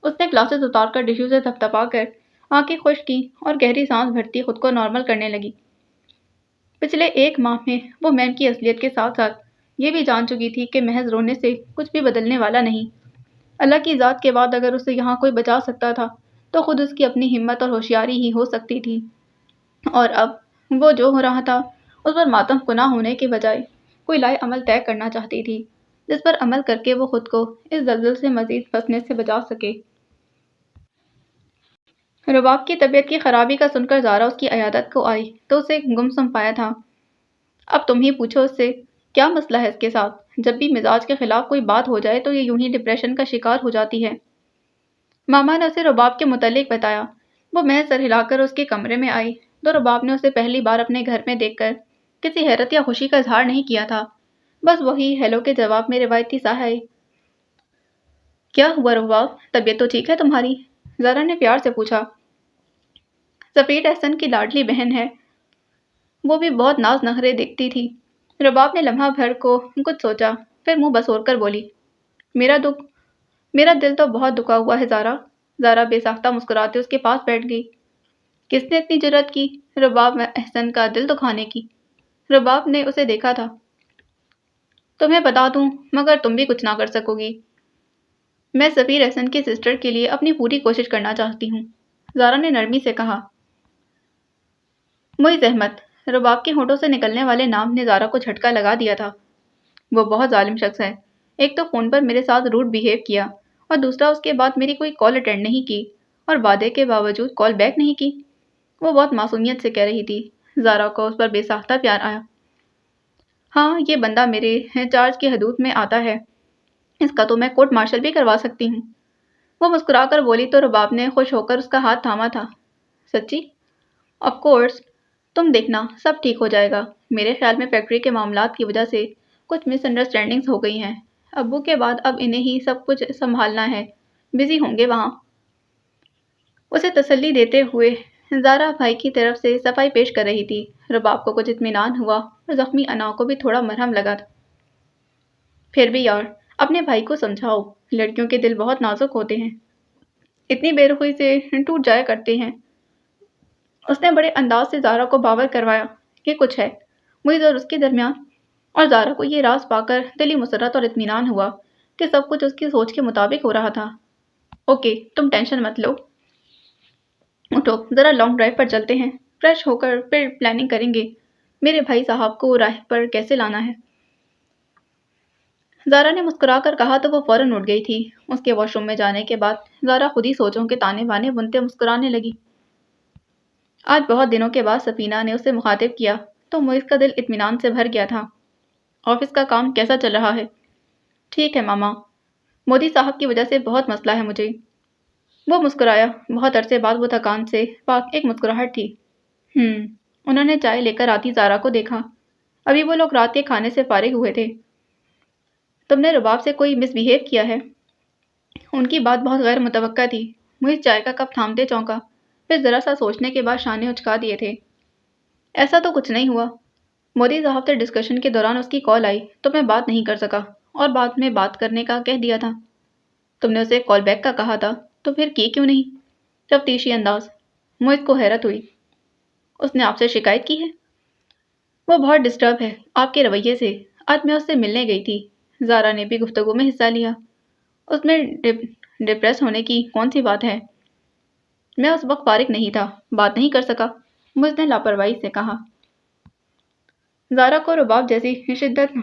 S1: اس نے گلاسز اتار کر ٹشو سے تھپتھپا کر آنکھیں خشک کی اور گہری سانس بھرتی خود کو نارمل کرنے لگی۔ پچھلے 1 ماہ میں وہ میم کی اصلیت کے ساتھ ساتھ یہ بھی جان چکی تھی کہ محض رونے سے کچھ بھی بدلنے والا نہیں۔ اللہ کی ذات کے بعد اگر اسے یہاں کوئی بچا سکتا تھا تو خود اس کی اپنی ہمت اور ہوشیاری ہی ہو سکتی تھی۔ اور اب وہ جو ہو رہا تھا اس پر ماتم کناں ہونے کے بجائے کوئی لائے عمل طے کرنا چاہتی تھی جس پر عمل کر کے وہ خود کو اس زلزل سے مزید پھنسنے سے بچا سکے۔ رباب کی طبیعت کی خرابی کا سن کر زارا اس کی عیادت کو آئی تو اسے گمسم پایا تھا۔ اب تم ہی پوچھو اس سے، کیا مسئلہ ہے اس کے ساتھ؟ جب بھی مزاج کے خلاف کوئی بات ہو جائے تو یہ یوں ہی ڈپریشن کا شکار ہو جاتی ہے۔ ماما نے اسے رباب کے متعلق بتایا۔ وہ محض سر ہلا کر اس کے کمرے میں آئی تو رباب نے اسے پہلی بار اپنے گھر میں دیکھ کر کسی حیرت یا خوشی کا اظہار نہیں کیا تھا، بس وہی ہیلو کے جواب میں روایتی سا ہے۔ کیا ہوا رباب، طبیعت تو ٹھیک ہے تمہاری؟ زارا نے پیار سے پوچھا۔ سفیر احسن کی لاڈلی بہن ہے، وہ بھی بہت ناز نخرے دیکھتی تھی۔ رباب نے لمحہ بھر کو کچھ سوچا، پھر منہ بسور کر بولی، میرا دل تو بہت دکھا ہوا ہے زارا۔ زارا بے ساختہ مسکراتے اس کے پاس بیٹھ گئی۔ کس نے اتنی جرأت کی رباب احسن کا دل دکھانے کی؟ رباب نے اسے دیکھا تھا۔ تمہیں بتا دوں مگر تم بھی کچھ نہ کر سکو گی۔ میں سفیر احسن کی سسٹر کے لیے اپنی پوری کوشش کرنا چاہتی ہوں، زارا نے نرمی سے کہا۔ معیز احمد، رباب کے ہونٹوں سے نکلنے والے نام نے زارا کو جھٹکا لگا دیا تھا۔ وہ بہت ظالم شخص ہے، ایک تو فون پر میرے ساتھ روڈ بیہیو کیا اور دوسرا اس کے بعد میری کوئی کال اٹینڈ نہیں کی اور وعدے کے باوجود کال بیک نہیں کی۔ وہ بہت معصومیت سے کہہ رہی تھی۔ زارا کو اس پر بے ساختہ پیار آیا۔ ہاں، یہ بندہ میرے چارج کی حدود میں آتا ہے، اس کا تو میں کورٹ مارشل بھی کروا سکتی ہوں۔ وہ مسکرا کر بولی تو رباب نے خوش ہو کر اس کا ہاتھ تھاما تھا۔ سچی؟ آف کورس، تم دیکھنا سب ٹھیک ہو جائے گا۔ میرے خیال میں فیکٹری کے معاملات کی وجہ سے کچھ مس انڈرسٹینڈنگز ہو گئی ہیں۔ ابو کے بعد اب انہیں ہی سب کچھ سنبھالنا ہے، بزی ہوں گے وہاں۔ اسے تسلی دیتے ہوئے زارا بھائی کی طرف سے صفائی پیش کر رہی تھی۔ رباب کو کچھ اطمینان ہوا اور زخمی انا کو بھی تھوڑا مرہم لگا تھا۔ پھر بھی یار، اپنے بھائی کو سمجھاؤ، لڑکیوں کے دل بہت نازک ہوتے ہیں، اتنی بے رخی سے ٹوٹ جایا کرتے ہیں۔ اس نے بڑے انداز سے زارا کو باور کروایا کہ کچھ ہے معیز اور اس کے درمیان، اور زارا کو یہ راز پا کر دلی مسرت اور اطمینان ہوا کہ سب کچھ اس کی سوچ کے مطابق ہو رہا تھا۔ اوکے، تم ٹینشن مت لو، اٹھو ذرا لانگ ڈرائیو پر چلتے ہیں، فریش ہو کر پھر پلاننگ کریں گے میرے بھائی صاحب کو راہ پر کیسے لانا ہے۔ زارا نے مسکرا کر کہا تو وہ فوراً اٹھ گئی تھی۔ اس کے واش روم میں جانے کے بعد زارا خود ہی سوچوں کے تانے بانے بنتے مسکرانے لگی۔ آج بہت دنوں کے بعد سفینہ نے اسے مخاطب کیا تو معیز کا دل اطمینان سے بھر گیا تھا۔ آفس کا کام کیسا چل رہا ہے؟ ٹھیک ہے ماما، مودی صاحب کی وجہ سے بہت مسئلہ ہے مجھے۔ وہ مسکرایا، بہت عرصے بعد وہ تھکان سے پاک ایک مسکراہٹ تھی۔ انہوں نے چائے لے کر آتی زارا کو دیکھا۔ ابھی وہ لوگ رات کے کھانے سے فارغ ہوئے تھے۔ تم نے رباب سے کوئی مس بیہیو کیا ہے؟ ان کی بات بہت غیر متوقع تھی۔ معیز چائے کا کپ تھامتے چونکا، پھر ذرا سا سوچنے کے بعد شانے اچکا دیے تھے۔ ایسا تو کچھ نہیں ہوا، مودی صاحب سے ڈسکشن کے دوران اس کی کال آئی تو میں بات نہیں کر سکا، اور بعد میں بات کرنے کا کہہ دیا تھا۔ تم نے اسے کال بیک کا کہا تھا تو پھر کی کیوں نہیں؟ تفتیشی انداز۔ موئز کو حیرت ہوئی۔ اس نے آپ سے شکایت کی ہے؟ وہ بہت ڈسٹرب ہے آپ کے رویے سے۔ آج میں اس سے ملنے گئی تھی۔ زارا نے بھی گفتگو میں حصہ لیا۔ اس میں ڈپریس ہونے کی کون سی بات ہے؟ میں اس وقت فارغ نہیں تھا، بات نہیں کر سکا، موئز نے لاپرواہی سے کہا۔ زارا کو رباب جیسی شدت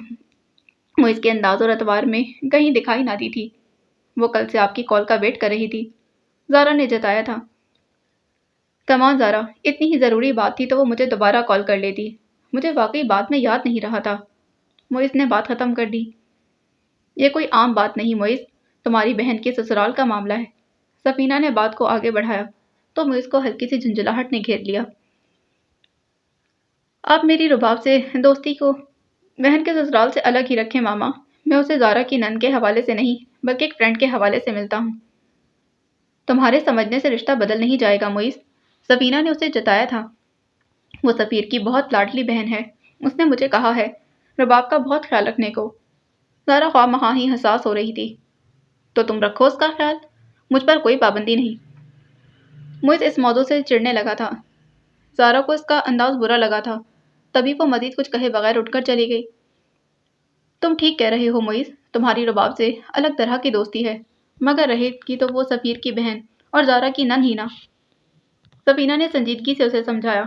S1: موئز کے انداز اور اطوار میں کہیں دکھائی نہ دی تھی۔ وہ کل سے آپ کی کال کا ویٹ کر رہی تھی، زارا نے جتایا تھا۔ کمان زارا، اتنی ہی ضروری بات تھی تو وہ مجھے دوبارہ کال کر لیتی۔ مجھے واقعی بات میں یاد نہیں رہا تھا۔ موئز نے بات ختم کر دی۔ یہ کوئی عام بات نہیں موئز، تمہاری بہن کے سسرال کا معاملہ ہے۔ سفینہ نے بات کو آگے بڑھایا تو موئز کو ہلکی سی جھنجھلاہٹ نے گھیر لیا۔ آپ میری رباب سے دوستی کو بہن کے سسرال سے الگ ہی رکھیں ماما۔ میں اسے زارا کی نند کے حوالے سے نہیں بلکہ ایک فرینڈ کے حوالے سے ملتا ہوں۔ تمہارے سمجھنے سے رشتہ بدل نہیں جائے گا موئز، سفینہ نے اسے جتایا تھا۔ وہ سفیر کی بہت لاڈلی بہن ہے، اس نے مجھے کہا ہے رباب کا بہت خیال رکھنے کو۔ زارا خواہ مخواہ ہی حساس ہو رہی تھی۔ تو تم رکھو اس کا خیال، مجھ پر کوئی پابندی نہیں۔ موئز اس موضوع سے چڑھنے لگا تھا۔ زارا کو اس کا انداز برا لگا تھا، تبھی وہ مزید کچھ کہے بغیر اٹھ کر چلی گئی۔ تم ٹھیک کہہ رہے ہو موئز، تمہاری رباب سے الگ طرح کی دوستی ہے، مگر رہے گی تو وہ سفیر کی بہن اور زارا کی نن ہی نا۔ سفینہ نے سنجیدگی سے اسے سمجھایا۔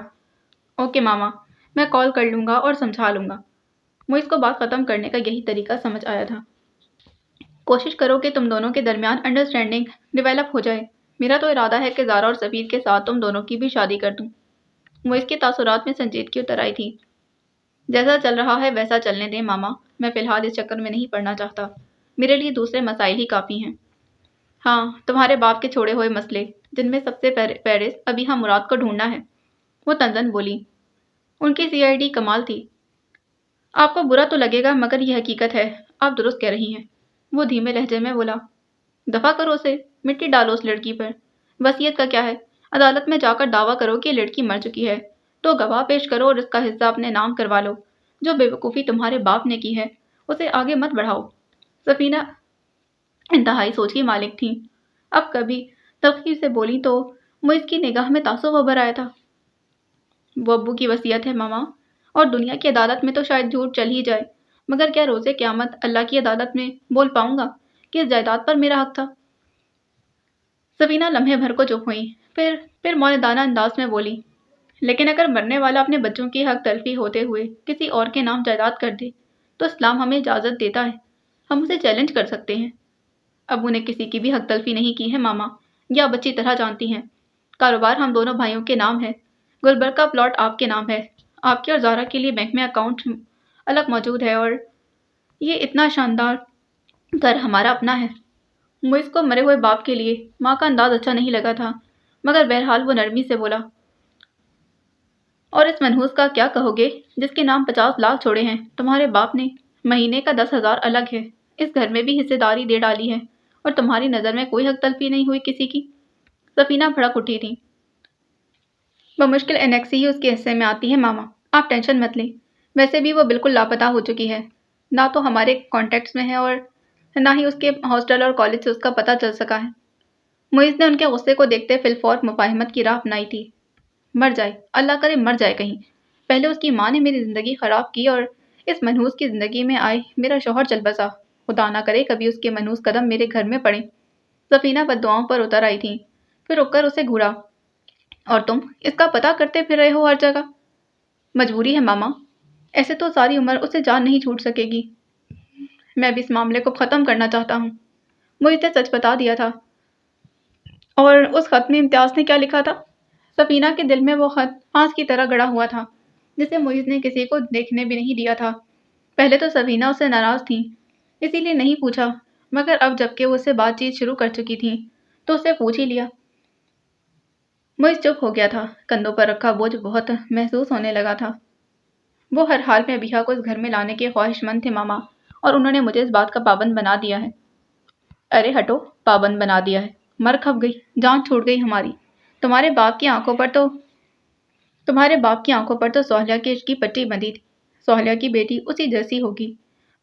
S1: اوکے ماما، میں کال کر لوں گا اور سمجھا لوں گا۔ موئز کو بات ختم کرنے کا یہی طریقہ سمجھ آیا تھا۔ کوشش کرو کہ تم دونوں کے درمیان انڈرسٹینڈنگ ڈیولپ ہو جائے۔ میرا تو ارادہ ہے کہ زارا اور سفیر کے ساتھ تم دونوں کی بھی شادی کر دوں۔ موئز کے تاثرات میں سنجیدگی اتر آئی تھی۔ جیسا چل رہا ہے ویسا چلنے دیں ماما، میں فی الحال اس چکر میں نہیں پڑنا چاہتا، میرے لیے دوسرے مسائل ہی کافی ہیں۔ ہاں، تمہارے باپ کے چھوڑے ہوئے مسئلے، جن میں سب سے فہرست ابیحہ مراد کو ڈھونڈنا ہے، وہ تنزن بولی۔ ان کی CID کمال تھی۔ آپ کو برا تو لگے گا مگر یہ حقیقت ہے، آپ درست کہہ رہی ہیں، وہ دھیمے لہجے میں بولا۔ دفع کرو اسے، مٹی ڈالو اس لڑکی پر۔ وصیت کا کیا ہے؟ عدالت میں جا کر دعویٰ کرو کہ یہ لڑکی مر چکی ہے، تو گواہ پیش کرو اور اس کا حصہ اپنے نام کروا لو۔ جو بے وقوفی تمہارے باپ نے کی ہے اسے آگے مت بڑھاؤ۔ سفینہ انتہائی سوچ کی مالک تھیں، اب کبھی تلخی سے بولی تو موئز کی نگاہ میں تعصب ابھر آیا تھا۔ وہ ابو کی وصیت ہے ماما، اور دنیا کی عدالت میں تو شاید جھوٹ چل ہی جائے، مگر کیا روزے قیامت اللہ کی عدالت میں بول پاؤں گا کہ اس جائیداد پر میرا حق تھا؟ سفینہ لمحے بھر کو چپ ہوئی، پھر مولدانہ انداز میں بولی، لیکن اگر مرنے والا اپنے بچوں کی حق تلفی ہوتے ہوئے کسی اور کے نام جائیداد کر دے تو اسلام ہمیں اجازت دیتا ہے، ہم اسے چیلنج کر سکتے ہیں۔ ابو نے کسی کی بھی حق تلفی نہیں کی ہے ماما، یہ آپ اچھی طرح جانتی ہیں۔ کاروبار ہم دونوں بھائیوں کے نام ہے، گلبرگ کا پلاٹ آپ کے نام ہے، آپ کے اور زارا کے لیے بینک میں اکاؤنٹ الگ موجود ہے، اور یہ اتنا شاندار گھر ہمارا اپنا ہے۔ موئز کو مرے ہوئے باپ کے لیے ماں کا انداز اچھا نہیں لگا تھا، مگر بہرحال وہ نرمی سے بولا۔ اور اس منحوس کا کیا کہو گے جس کے نام 50 لاکھ چھوڑے ہیں تمہارے باپ نے؟ مہینے کا 10,000 الگ ہے، اس گھر میں بھی حصے داری دے ڈالی ہے، اور تمہاری نظر میں کوئی حق تلفی نہیں ہوئی کسی کی؟ سفینہ بھڑک اٹھی تھی۔ بمشکل انیکسی ہی اس کے حصے میں آتی ہے ماما، آپ ٹینشن مت لیں، ویسے بھی وہ بالکل لاپتہ ہو چکی ہے، نہ تو ہمارے کانٹیکٹس میں ہے اور نہ ہی اس کے ہاسٹل اور کالج سے اس کا پتہ چل سکا ہے۔ موئز نے ان کے غصے کو دیکھتے فی الفور مفاہمت کی راہ اپنائی تھی۔ مر جائے، اللہ کرے مر جائے کہیں، پہلے اس کی ماں نے میری زندگی خراب کی اور اس منحوس کی زندگی میں آئے میرا شوہر چل بسا، خدا نہ کرے کبھی اس کے منحوس قدم میرے گھر میں پڑیں۔ سفینہ بددعاؤں پر اتر آئی تھی، پھر رک کر اسے گھورا۔ اور تم اس کا پتہ کرتے پھر رہے ہو ہر جگہ؟ مجبوری ہے ماما، ایسے تو ساری عمر اسے جان نہیں چھوٹ سکے گی۔ میں بھی اس معاملے کو ختم کرنا چاہتا ہوں۔ موئز نے سچ بتا دیا تھا۔ اور اس خط میں امتیاز نے کیا لکھا تھا؟ سفینہ کے دل میں وہ خط پھانس کی طرح گڑا ہوا تھا، جسے موئز نے کسی کو دیکھنے بھی نہیں دیا تھا۔ پہلے تو سفینہ اس سے ناراض تھی، اسی لیے نہیں پوچھا، مگر اب جب کہ وہ اس سے بات چیت شروع کر چکی تھی تو اسے پوچھ ہی لیا۔ موئز چپ ہو گیا تھا، کندھوں پر رکھا بوجھ بہت محسوس ہونے لگا تھا۔ وہ ہر حال میں ابیحہ کو اس گھر میں لانے کے خواہش مند تھے ماما، اور انہوں نے مجھے اس بات کا پابند بنا دیا ہے۔ ارے ہٹو، پابند بنا دیا ہے، مر کھپ گئی، جان چھوٹ گئی ہماری۔ تمہارے باپ کی آنکھوں پر تو سہیلیہ کی عشق کی پٹی بندھی تھی، سہیلیہ کی بیٹی اسی جیسی ہوگی،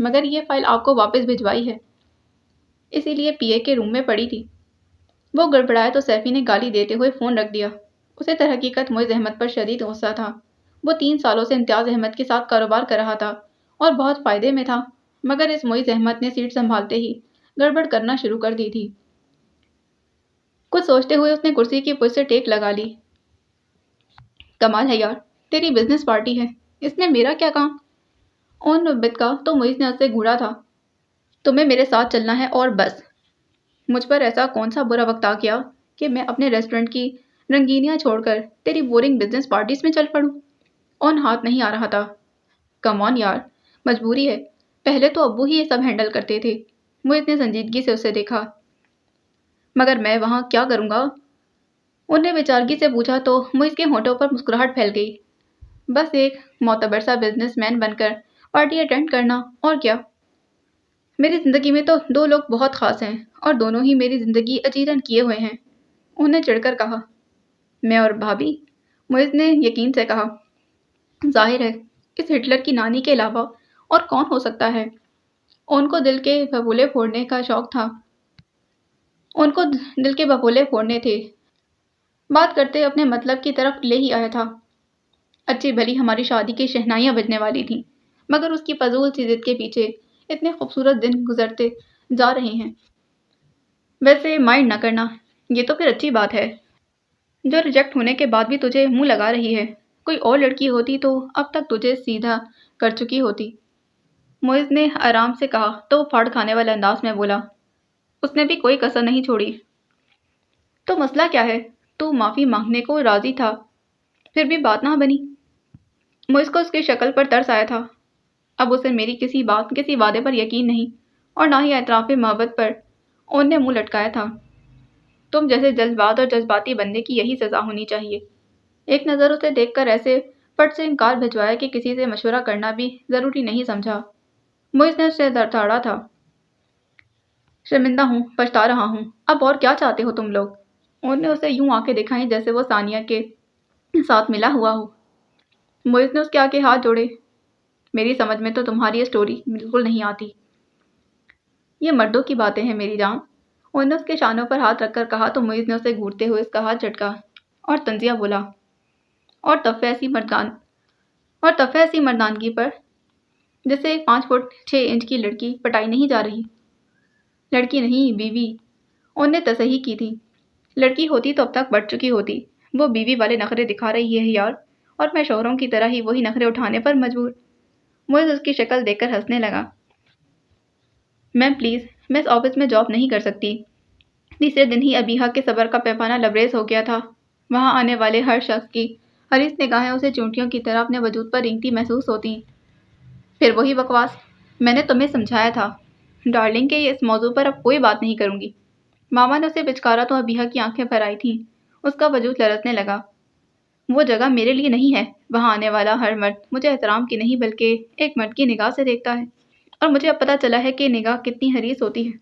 S1: مگر یہ فائل آپ کو واپس بھجوائی ہے، اسی لیے پی اے کے روم میں پڑی تھی۔ وہ گڑبڑایا تو سیفی نے گالی دیتے ہوئے فون رکھ دیا۔ اسے در حقیقت معز احمد پر شدید غصہ تھا۔ وہ 3 سالوں سے امتیاز احمد کے ساتھ کاروبار کر رہا تھا اور بہت فائدے میں تھا، مگر اس معز احمد نے سیٹ سنبھالتے ہی گڑبڑ کرنا شروع کر دی تھی۔ کچھ سوچتے ہوئے اس نے کرسی کی پشت سے ٹیک لگا لی۔ کمال ہے یار، تیری بزنس پارٹی ہے، اس میں میرا کیا کام؟ اون نبت کا تو معز نے اس سے گھوڑا تھا۔ تمہیں میرے ساتھ چلنا ہے اور بس۔ مجھ پر ایسا کون سا برا وقت آ گیا کہ میں اپنے ریسٹورنٹ کی رنگینیاں چھوڑ کر تیری بورنگ بزنس پارٹیز میں چل پڑوں؟ اون ہاتھ نہیں آ رہا تھا۔ کم آن یار، مجبوری ہے، پہلے تو ابو ہی یہ سب ہینڈل کرتے تھے۔ معز نے سنجیدگی سے اسے دیکھا۔ مگر میں وہاں کیا کروں گا؟ ان نے بیچارگی سے پوچھا تو معز کے ہونٹوں پر مسکراہٹ پھیل گئی۔ بس ایک معتبر سا بزنس مین بن کر پارٹی اٹینڈ کرنا، اور کیا؟ میری زندگی میں تو 2 لوگ بہت خاص ہیں اور دونوں ہی میری زندگی اجیرن کیے ہوئے ہیں، انہوں نے چڑھ کر کہا۔ میں اور بھابھی؟ معز نے یقین سے کہا۔ ظاہر ہے، اس ہٹلر کی نانی کے علاوہ اور کون ہو سکتا ہے؟ ان کو دل کے بھپولے پھوڑنے کا شوق تھا۔ ان کو دل کے بھپولے پھوڑنے تھے۔ بات کرتے اپنے مطلب کی طرف لے ہی آیا تھا۔ اچھی بھلی ہماری شادی کی شہنائیاں بجنے والی تھیں، مگر اس کی فضول سی ضد کے پیچھے اتنے خوبصورت دن گزرتے جا رہے ہیں۔ ویسے مائنڈ نہ کرنا، یہ تو پھر اچھی بات ہے جو ریجیکٹ ہونے کے بعد بھی تجھے منہ لگا رہی ہے۔ کوئی اور لڑکی ہوتی تو اب تک تجھے سیدھا کر چکی ہوتی۔ معز نے آرام سے کہا تو وہ پھاڑ کھانے والے انداز میں بولا۔ اس نے بھی کوئی کسر نہیں چھوڑی۔ تو مسئلہ کیا ہے؟ تو معافی مانگنے کو راضی تھا، پھر بھی بات نہ بنی۔ معز کو اس کی شکل پر ترس آیا تھا۔ اب اسے میری کسی وعدے پر یقین نہیں، اور نہ ہی اعتراف محبت پر۔ ان نے منہ لٹکایا تھا۔ تم جیسے جذبات اور جذباتی بندے کی یہی سزا ہونی چاہیے۔ ایک نظر اسے دیکھ کر ایسے پٹ سے انکار بھجوایا کہ کسی سے مشورہ کرنا بھی ضروری نہیں سمجھا۔ معز نے اسے دھڑا تھا۔ شرمندہ ہوں، پچھتا رہا ہوں، اب اور کیا چاہتے ہو تم لوگ؟ ان نے اسے یوں آنکھیں دکھائیں جیسے وہ ثانیہ کے ساتھ ملا ہوا ہو۔ معز نے اس کے آگے ہاتھ جوڑے۔ میری سمجھ میں تو تمہاری یہ سٹوری بالکل نہیں آتی۔ یہ مردوں کی باتیں ہیں میری جان۔ انہوں نے اس کے شانوں پر ہاتھ رکھ کر کہا تو معز نے اسے گھورتے ہوئے اس کا ہاتھ جھٹکا اور طنزیہ بولا۔ اور تفہ ایسی مردانگی پر جیسے ایک 5 فٹ 6 انچ کی لڑکی پٹائی نہیں جا رہی۔ لڑکی نہیں، بیوی، انہوں نے تصحیح کی تھی۔ لڑکی ہوتی تو اب تک بڑھ چکی ہوتی۔ وہ بیوی والے نخرے دکھا رہی ہے یار، اور میں شوہروں کی طرح ہی وہی نخرے اٹھانے پر مجبور۔ معز اس کی شکل دیکھ کر ہنسنے لگا۔ میم پلیز، میں اس آفس میں جاب نہیں کر سکتی۔ تیسرے دن ہی ابیحہ کے صبر کا پیمانہ لبریز ہو گیا تھا۔ وہاں آنے والے ہر شخص کی حریص نگاہیں اسے چونٹیوں کی طرح اپنے وجود پر رینگتی محسوس ہوتیں۔ پھر وہی بکواس، میں نے تمہیں سمجھایا تھا ڈارلنگ کہ اس موضوع پر اب کوئی بات نہیں کروں گی۔ ماما نے اسے پچکارا تو ابیحہ کی آنکھیں بھر آئی تھیں۔ اس کا وجود لرزنے لگا۔ وہ جگہ میرے لیے نہیں ہے۔ وہاں آنے والا ہر مرد مجھے احترام کی نہیں بلکہ ایک مرد کی نگاہ سے دیکھتا ہے، اور مجھے اب پتہ چلا ہے کہ نگاہ کتنی حریص ہوتی ہے۔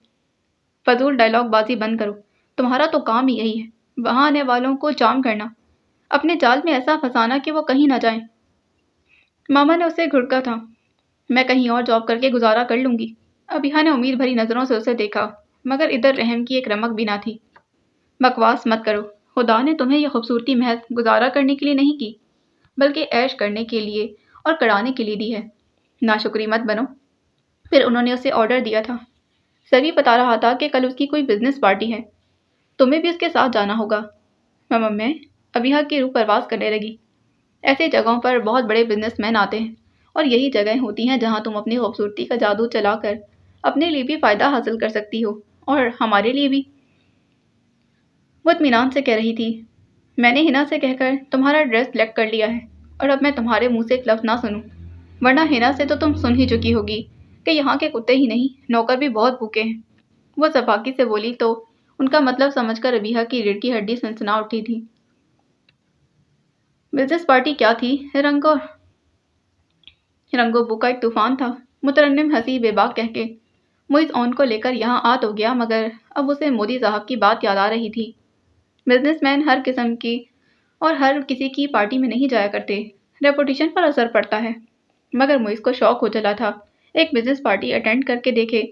S1: فضول ڈائلاگ بازی بند کرو، تمہارا تو کام ہی یہی ہے، وہاں آنے والوں کو چارم کرنا، اپنے جال میں ایسا پھنسانا کہ وہ کہیں نہ جائیں۔ ماما نے اسے گھڑکا تھا۔ میں کہیں اور جاب کر کے گزارا کر لوں گی۔ ابیحہ نے امید بھری نظروں سے اسے دیکھا، مگر ادھر رحم کی ایک رمق بھی نہ تھی۔ بکواس مت کرو، خدا نے تمہیں یہ خوبصورتی محض گزارا کرنے کے لیے نہیں کی، بلکہ عیش کرنے کے لیے اور کڑانے کے لیے دی ہے۔ ناشکری مت بنو۔ پھر انہوں نے اسے آرڈر دیا تھا۔ سبھی بتا رہا تھا کہ کل اس کی کوئی بزنس پارٹی ہے، تمہیں بھی اس کے ساتھ جانا ہوگا۔ ماما میں ابیحہ کی روح پرواز کرنے لگی۔ ایسے جگہوں پر بہت بڑے بزنس مین آتے ہیں، اور یہی جگہیں ہوتی ہیں جہاں تم اپنی خوبصورتی کا جادو چلا کر اپنے لیے بھی فائدہ حاصل کر سکتی ہو، اور ہمارے لیے بھی۔ وہ اطمینان سے کہہ رہی تھی، میں نے ہنا سے کہہ کر تمہارا ایڈریس سلیکٹ کر لیا ہے، اور اب میں تمہارے منہ سے ایک لفظ نہ سنوں، ورنہ ہنا سے تو تم سن ہی چکی ہوگی کہ یہاں کے کتے ہی نہیں، نوکر بھی بہت بھوکے ہیں۔ وہ زفاکی سے بولی تو ان کا مطلب سمجھ کر ابیحہ کی ریڑھ کی ہڈی سنسنا اٹھی تھی۔ بزنس پارٹی کیا تھی؟ رنگو بو کا ایک طوفان تھا، مترنم ہنسی بے باک کہہ کے۔ معز اون کو لے کر یہاں آ تو گیا، مگر اب اسے مودی صاحب کی بات یاد آ رہی تھی۔ بزنس مین ہر قسم کی اور ہر کسی کی پارٹی میں نہیں جایا کرتے، ریپوٹیشن پر اثر پڑتا ہے۔ مگر معز کو شوق ہو چلا تھا ایک بزنس پارٹی اٹینڈ کر کے دیکھے،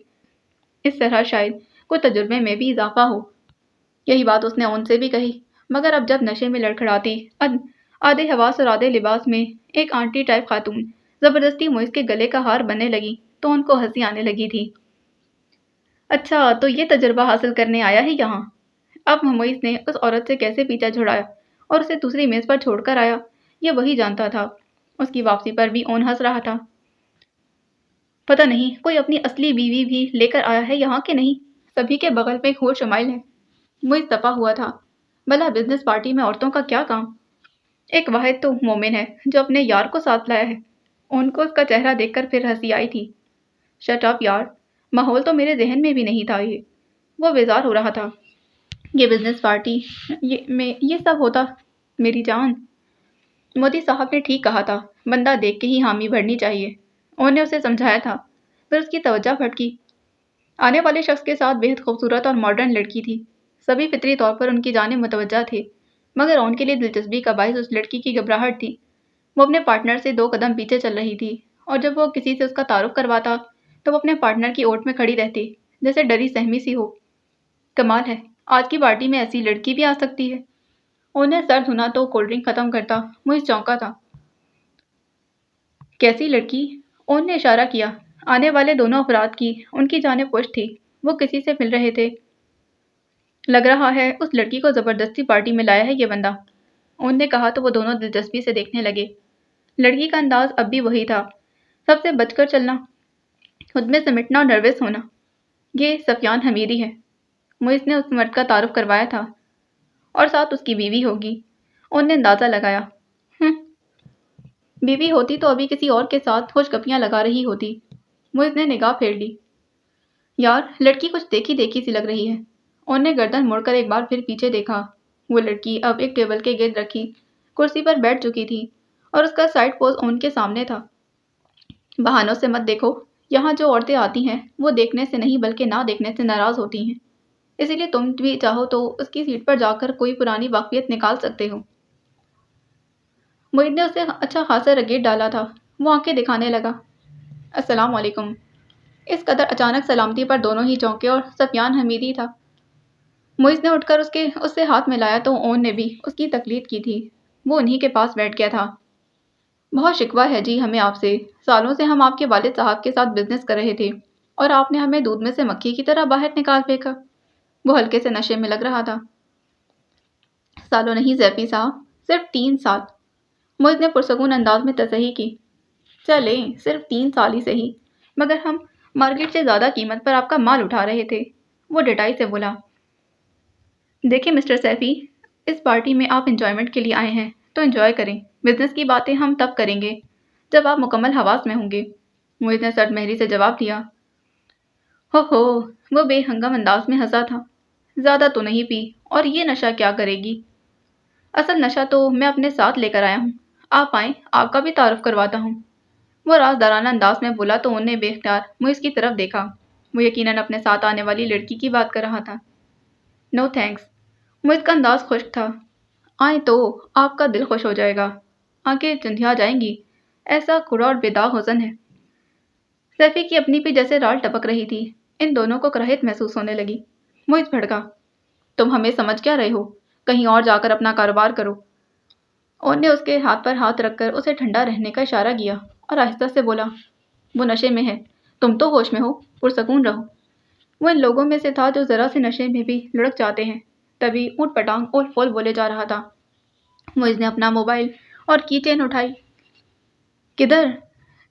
S1: اس طرح شاید کوئی تجربے میں بھی اضافہ ہو۔ یہی بات اس نے اون سے بھی کہی، مگر اب جب نشے میں لڑکھڑاتی آدھے حواس اور آدھے لباس میں ایک آنٹی ٹائپ خاتون زبردستی موئز کے گلے کا ہار بننے لگی تو ان کو ہنسی آنے لگی تھی۔ اچھا تو یہ تجربہ حاصل کرنے آیا ہے یہاں؟ اب موئز نے اس عورت سے کیسے پیچھا چھڑایا اور اسے دوسری میز پر چھوڑ کر آیا، یہ وہی جانتا تھا۔ اس کی واپسی پر بھی اون ہنس رہا تھا۔ پتہ نہیں کوئی اپنی اصلی بیوی بھی لے کر آیا ہے یہاں کہ نہیں، سبھی کے بغل میں ایک ہور شمائل ہے۔ موئز تپا ہوا تھا، بھلا بزنس پارٹی میں عورتوں کا کیا کام؟ ایک واحد تو مومن ہے جو اپنے یار کو ساتھ لایا ہے۔ ان کو اس کا چہرہ دیکھ کر پھر ہنسی آئی تھی۔ شٹ اپ یار، ماحول تو میرے ذہن میں بھی نہیں تھا یہ۔ وہ بیزار ہو رہا تھا۔ یہ بزنس پارٹی میں یہ سب ہوتا میری جان۔ مودی صاحب نے ٹھیک کہا تھا، بندہ دیکھ کے ہی حامی بھرنی چاہیے۔ انہوں نے اسے سمجھایا تھا، پھر اس کی توجہ بھٹکی۔ آنے والے شخص کے ساتھ بہت خوبصورت اور ماڈرن لڑکی تھی۔ سبھی فطری طور پر ان کی جانب متوجہ تھے، مگر ان کے لیے دلچسپی کا باعث اس لڑکی کی گھبراہٹ تھی۔ وہ اپنے پارٹنر سے 2 قدم پیچھے چل رہی تھی، اور جب وہ کسی سے اس کا تعارف کرواتا تو وہ اپنے پارٹنر کی اوٹ میں کھڑی رہتی جیسے ڈری سہمی سی ہو۔ کمال ہے، آج کی پارٹی میں ایسی لڑکی بھی آ سکتی ہے۔ انہیں سر دھنا تو کولڈ ڈرنک ختم کرتا موئز چونکا تھا۔ کیسی لڑکی؟ ان نے اشارہ کیا۔ آنے والے دونوں افراد کی ان کی جانب پشت تھی، وہ کسی سے مل رہے تھے۔ لگ رہا ہے اس لڑکی کو زبردستی پارٹی میں لایا ہے یہ بندہ، ان نے کہا تو وہ دونوں دلچسپی سے دیکھنے لگے۔ لڑکی کا انداز اب بھی وہی تھا، سب سے بچ کر چلنا، خود میں سمٹنا اور نروس ہونا۔ یہ سفیان حمیدی ہے، موئز نے اس مرد کا تعارف کروایا تھا، اور ساتھ اس کی بیوی ہوگی۔ ان نے اندازہ لگایا۔ بیوی ہوتی تو ابھی کسی اور کے ساتھ ہوش گپیاں لگا رہی ہوتی۔ موئز نے نگاہ پھیر لی۔ یار لڑکی کچھ دیکھی دیکھی سی لگ رہی ہے۔ ان نے گردن موڑ کر ایک بار پھر پیچھے دیکھا۔ وہ لڑکی اب ایک ٹیبل کے گرد رکھی کرسی پر بیٹھ چکی تھی، اور اس کا سائڈ پوز ان کے سامنے تھا۔ بہانوں سے مت دیکھو، یہاں جو عورتیں آتی ہیں وہ دیکھنے سے نہیں بلکہ نہ دیکھنے سے ناراض ہوتی ہیں، اسی لیے تم بھی چاہو تو اس کی سیٹ پر جا کر کوئی پرانی واقفیت نکال سکتے ہو۔ معید نے اسے اچھا خاصا رگیٹ ڈالا تھا۔ وہ آنکھیں دکھانے لگا۔ السلام علیکم۔ اس قدر اچانک سلامتی پر دونوں ہی چونکے، اور سفیان حمیدی تھا۔ معید نے اٹھ کر اس سے ہاتھ ملایا تو اون نے بھی اس کی تقلید کی تھی۔ وہ انہی کے پاس بیٹھ گیا تھا۔ بہت شکوہ ہے جی ہمیں آپ سے، سالوں سے ہم آپ کے والد صاحب کے ساتھ بزنس کر رہے تھے، اور آپ نے ہمیں دودھ میں سے مکھی کی طرح باہر نکال پھینکا۔ وہ ہلکے سے نشے میں لگ رہا تھا۔ سالوں نہیں زیفی صاحب، صرف 3 سال۔ معید نے پرسکون انداز میں تصحیح کی۔ چلیں صرف 3 سال ہی صحیح، مگر ہم مارکیٹ سے زیادہ قیمت پر آپ کا مال اٹھا رہے تھے۔ وہ ڈٹائی سے بولا۔ دیکھیں مسٹر سیفی، اس پارٹی میں آپ انجوائمنٹ کے لیے آئے ہیں تو انجوائے کریں، بزنس کی باتیں ہم تب کریں گے جب آپ مکمل حواس میں ہوں گے۔ معید نے سرد مہری سے جواب دیا۔ ہو، وہ بے ہنگم انداز میں ہنسا تھا۔ زیادہ تو نہیں پی، اور یہ نشہ کیا کرے گی؟ اصل نشہ تو میں اپنے ساتھ لے کر آیا ہوں، آپ آئیں آپ کا بھی تعارف کرواتا ہوں۔ وہ رازدارانہ انداز میں بولا تو انہیں بے اختیار معید کی طرف دیکھا۔ وہ یقیناً اپنے ساتھ آنے والی لڑکی کی بات کر رہا تھا۔ نو تھینکس۔ معید کا انداز خشک تھا۔ آئیں تو آپ کا دل خوش ہو جائے گا، آنکھیں چندھیا جائیں گی، ایسا کھڑا اور بے داغ حسن ہے۔ سیفی کی اپنی بھی جیسے رال ٹپک رہی تھی۔ ان دونوں کو کراہت محسوس ہونے لگی۔ معید بھڑکا۔ تم ہمیں سمجھ کیا رہے ہو؟ کہیں اور جا کر اپنا کاروبار کرو۔ ان نے اس کے ہاتھ پر ہاتھ رکھ کر اسے ٹھنڈا رہنے کا اشارہ کیا اور آہستہ سے بولا، وہ نشے میں ہے، تم تو ہوش میں ہو، پرسکون رہو۔ وہ ان لوگوں میں سے تھا جو ذرا سے نشے میں بھی لڑک جاتے ہیں۔ تبھی اونٹ پٹانگ اول فول بولے جا رہا تھا۔ معید نے اپنا موبائل اور کی چین اٹھائی۔ کدھر؟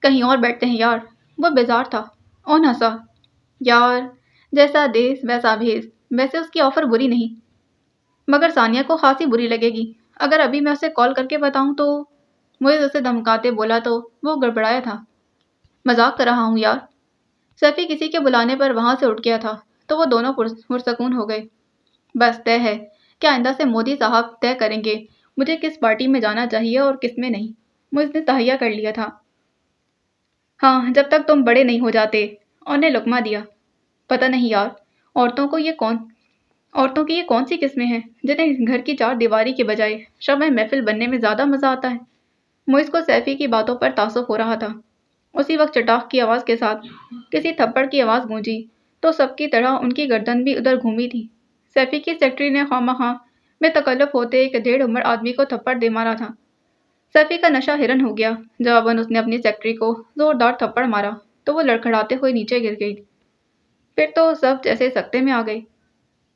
S1: کہیں اور بیٹھتے ہیں یار۔ وہ بیزار تھا۔ اون ہنسا۔ یار جیسا دیس ویسا بھیس، ویسے اس کی آفر بری نہیں، مگر ثانیہ کو خاصی بری لگے گی اگر ابھی میں اسے کال کر کے بتاؤں تو۔ معید اسے دھمکاتے بولا تو وہ گڑبڑایا تھا۔ مذاق کر رہا ہوں یار۔ سیفی کسی کے بلانے پر وہاں سے اٹھ گیا تھا تو وہ دونوں پرسکون ہو گئے۔ بس طے ہے کہ آئندہ سے مودی صاحب طے کریں گے مجھے کس پارٹی میں جانا چاہیے اور کس میں نہیں۔ معید نے تہیہ کر لیا تھا۔ ہاں جب تک تم بڑے نہیں ہو جاتے، اور نے لقمہ دیا۔ پتہ نہیں یار، عورتوں کی یہ کون سی قسمیں ہیں جنہیں گھر کی 4 دیواری کے بجائے شمع محفل بننے میں زیادہ مزہ آتا ہے۔ معید کو سیفی کی باتوں پر تعصب ہو رہا تھا۔ اسی وقت چٹاخ کی آواز کے ساتھ کسی تھپڑ کی آواز گونجی تو سب کی طرح ان کی گردن بھی ادھر گھومی تھی۔ سیفی کی سیکرٹری نے خواہ میں تکلف ہوتے ایک 1.5 عمر آدمی کو تھپڑ دے مارا تھا۔ سیفی کا نشہ ہرن ہو گیا۔ جواباً اس نے اپنی سیکرٹری کو زوردار تھپڑ مارا تو وہ لڑکھڑاتے ہوئے نیچے گر گئی۔ پھر تو سب جیسے سکتے میں آ گئے۔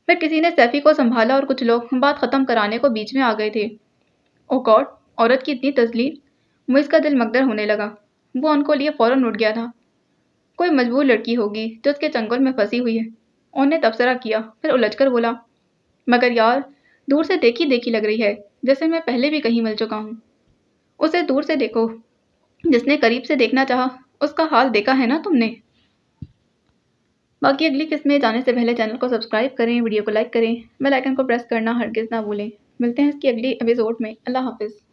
S1: پھر کسی نے سیفی کو سنبھالا اور کچھ لوگ بات ختم کرانے کو بیچ میں آ گئے تھے۔ او گاڈ، عورت کی اتنی تذلیل! موئز کا دل مگدر ہونے لگا۔ وہ ان کو لیے فوراً اٹھ گیا تھا۔ کوئی مجبور لڑکی ہوگی جو اس کے چنگل میں پھنسی ہوئی ہے۔ ان نے تبصرہ کیا، پھر الجھ کر بولا، مگر یار دور سے دیکھی دیکھی لگ رہی ہے، جیسے میں پہلے بھی کہیں مل چکا ہوں۔ اسے دور سے دیکھو، جس نے قریب سے دیکھنا چاہا اس کا حال دیکھا ہے نا تم نے۔ باقی اگلی قسط میں جانے سے پہلے چینل کو سبسکرائب کریں، ویڈیو کو لائک کریں، بیل آئیکن کو پریس کرنا ہرگز نہ بھولیں۔ ملتے ہیں اس کی اگلی ایپیسوڈ میں۔ اللہ حافظ۔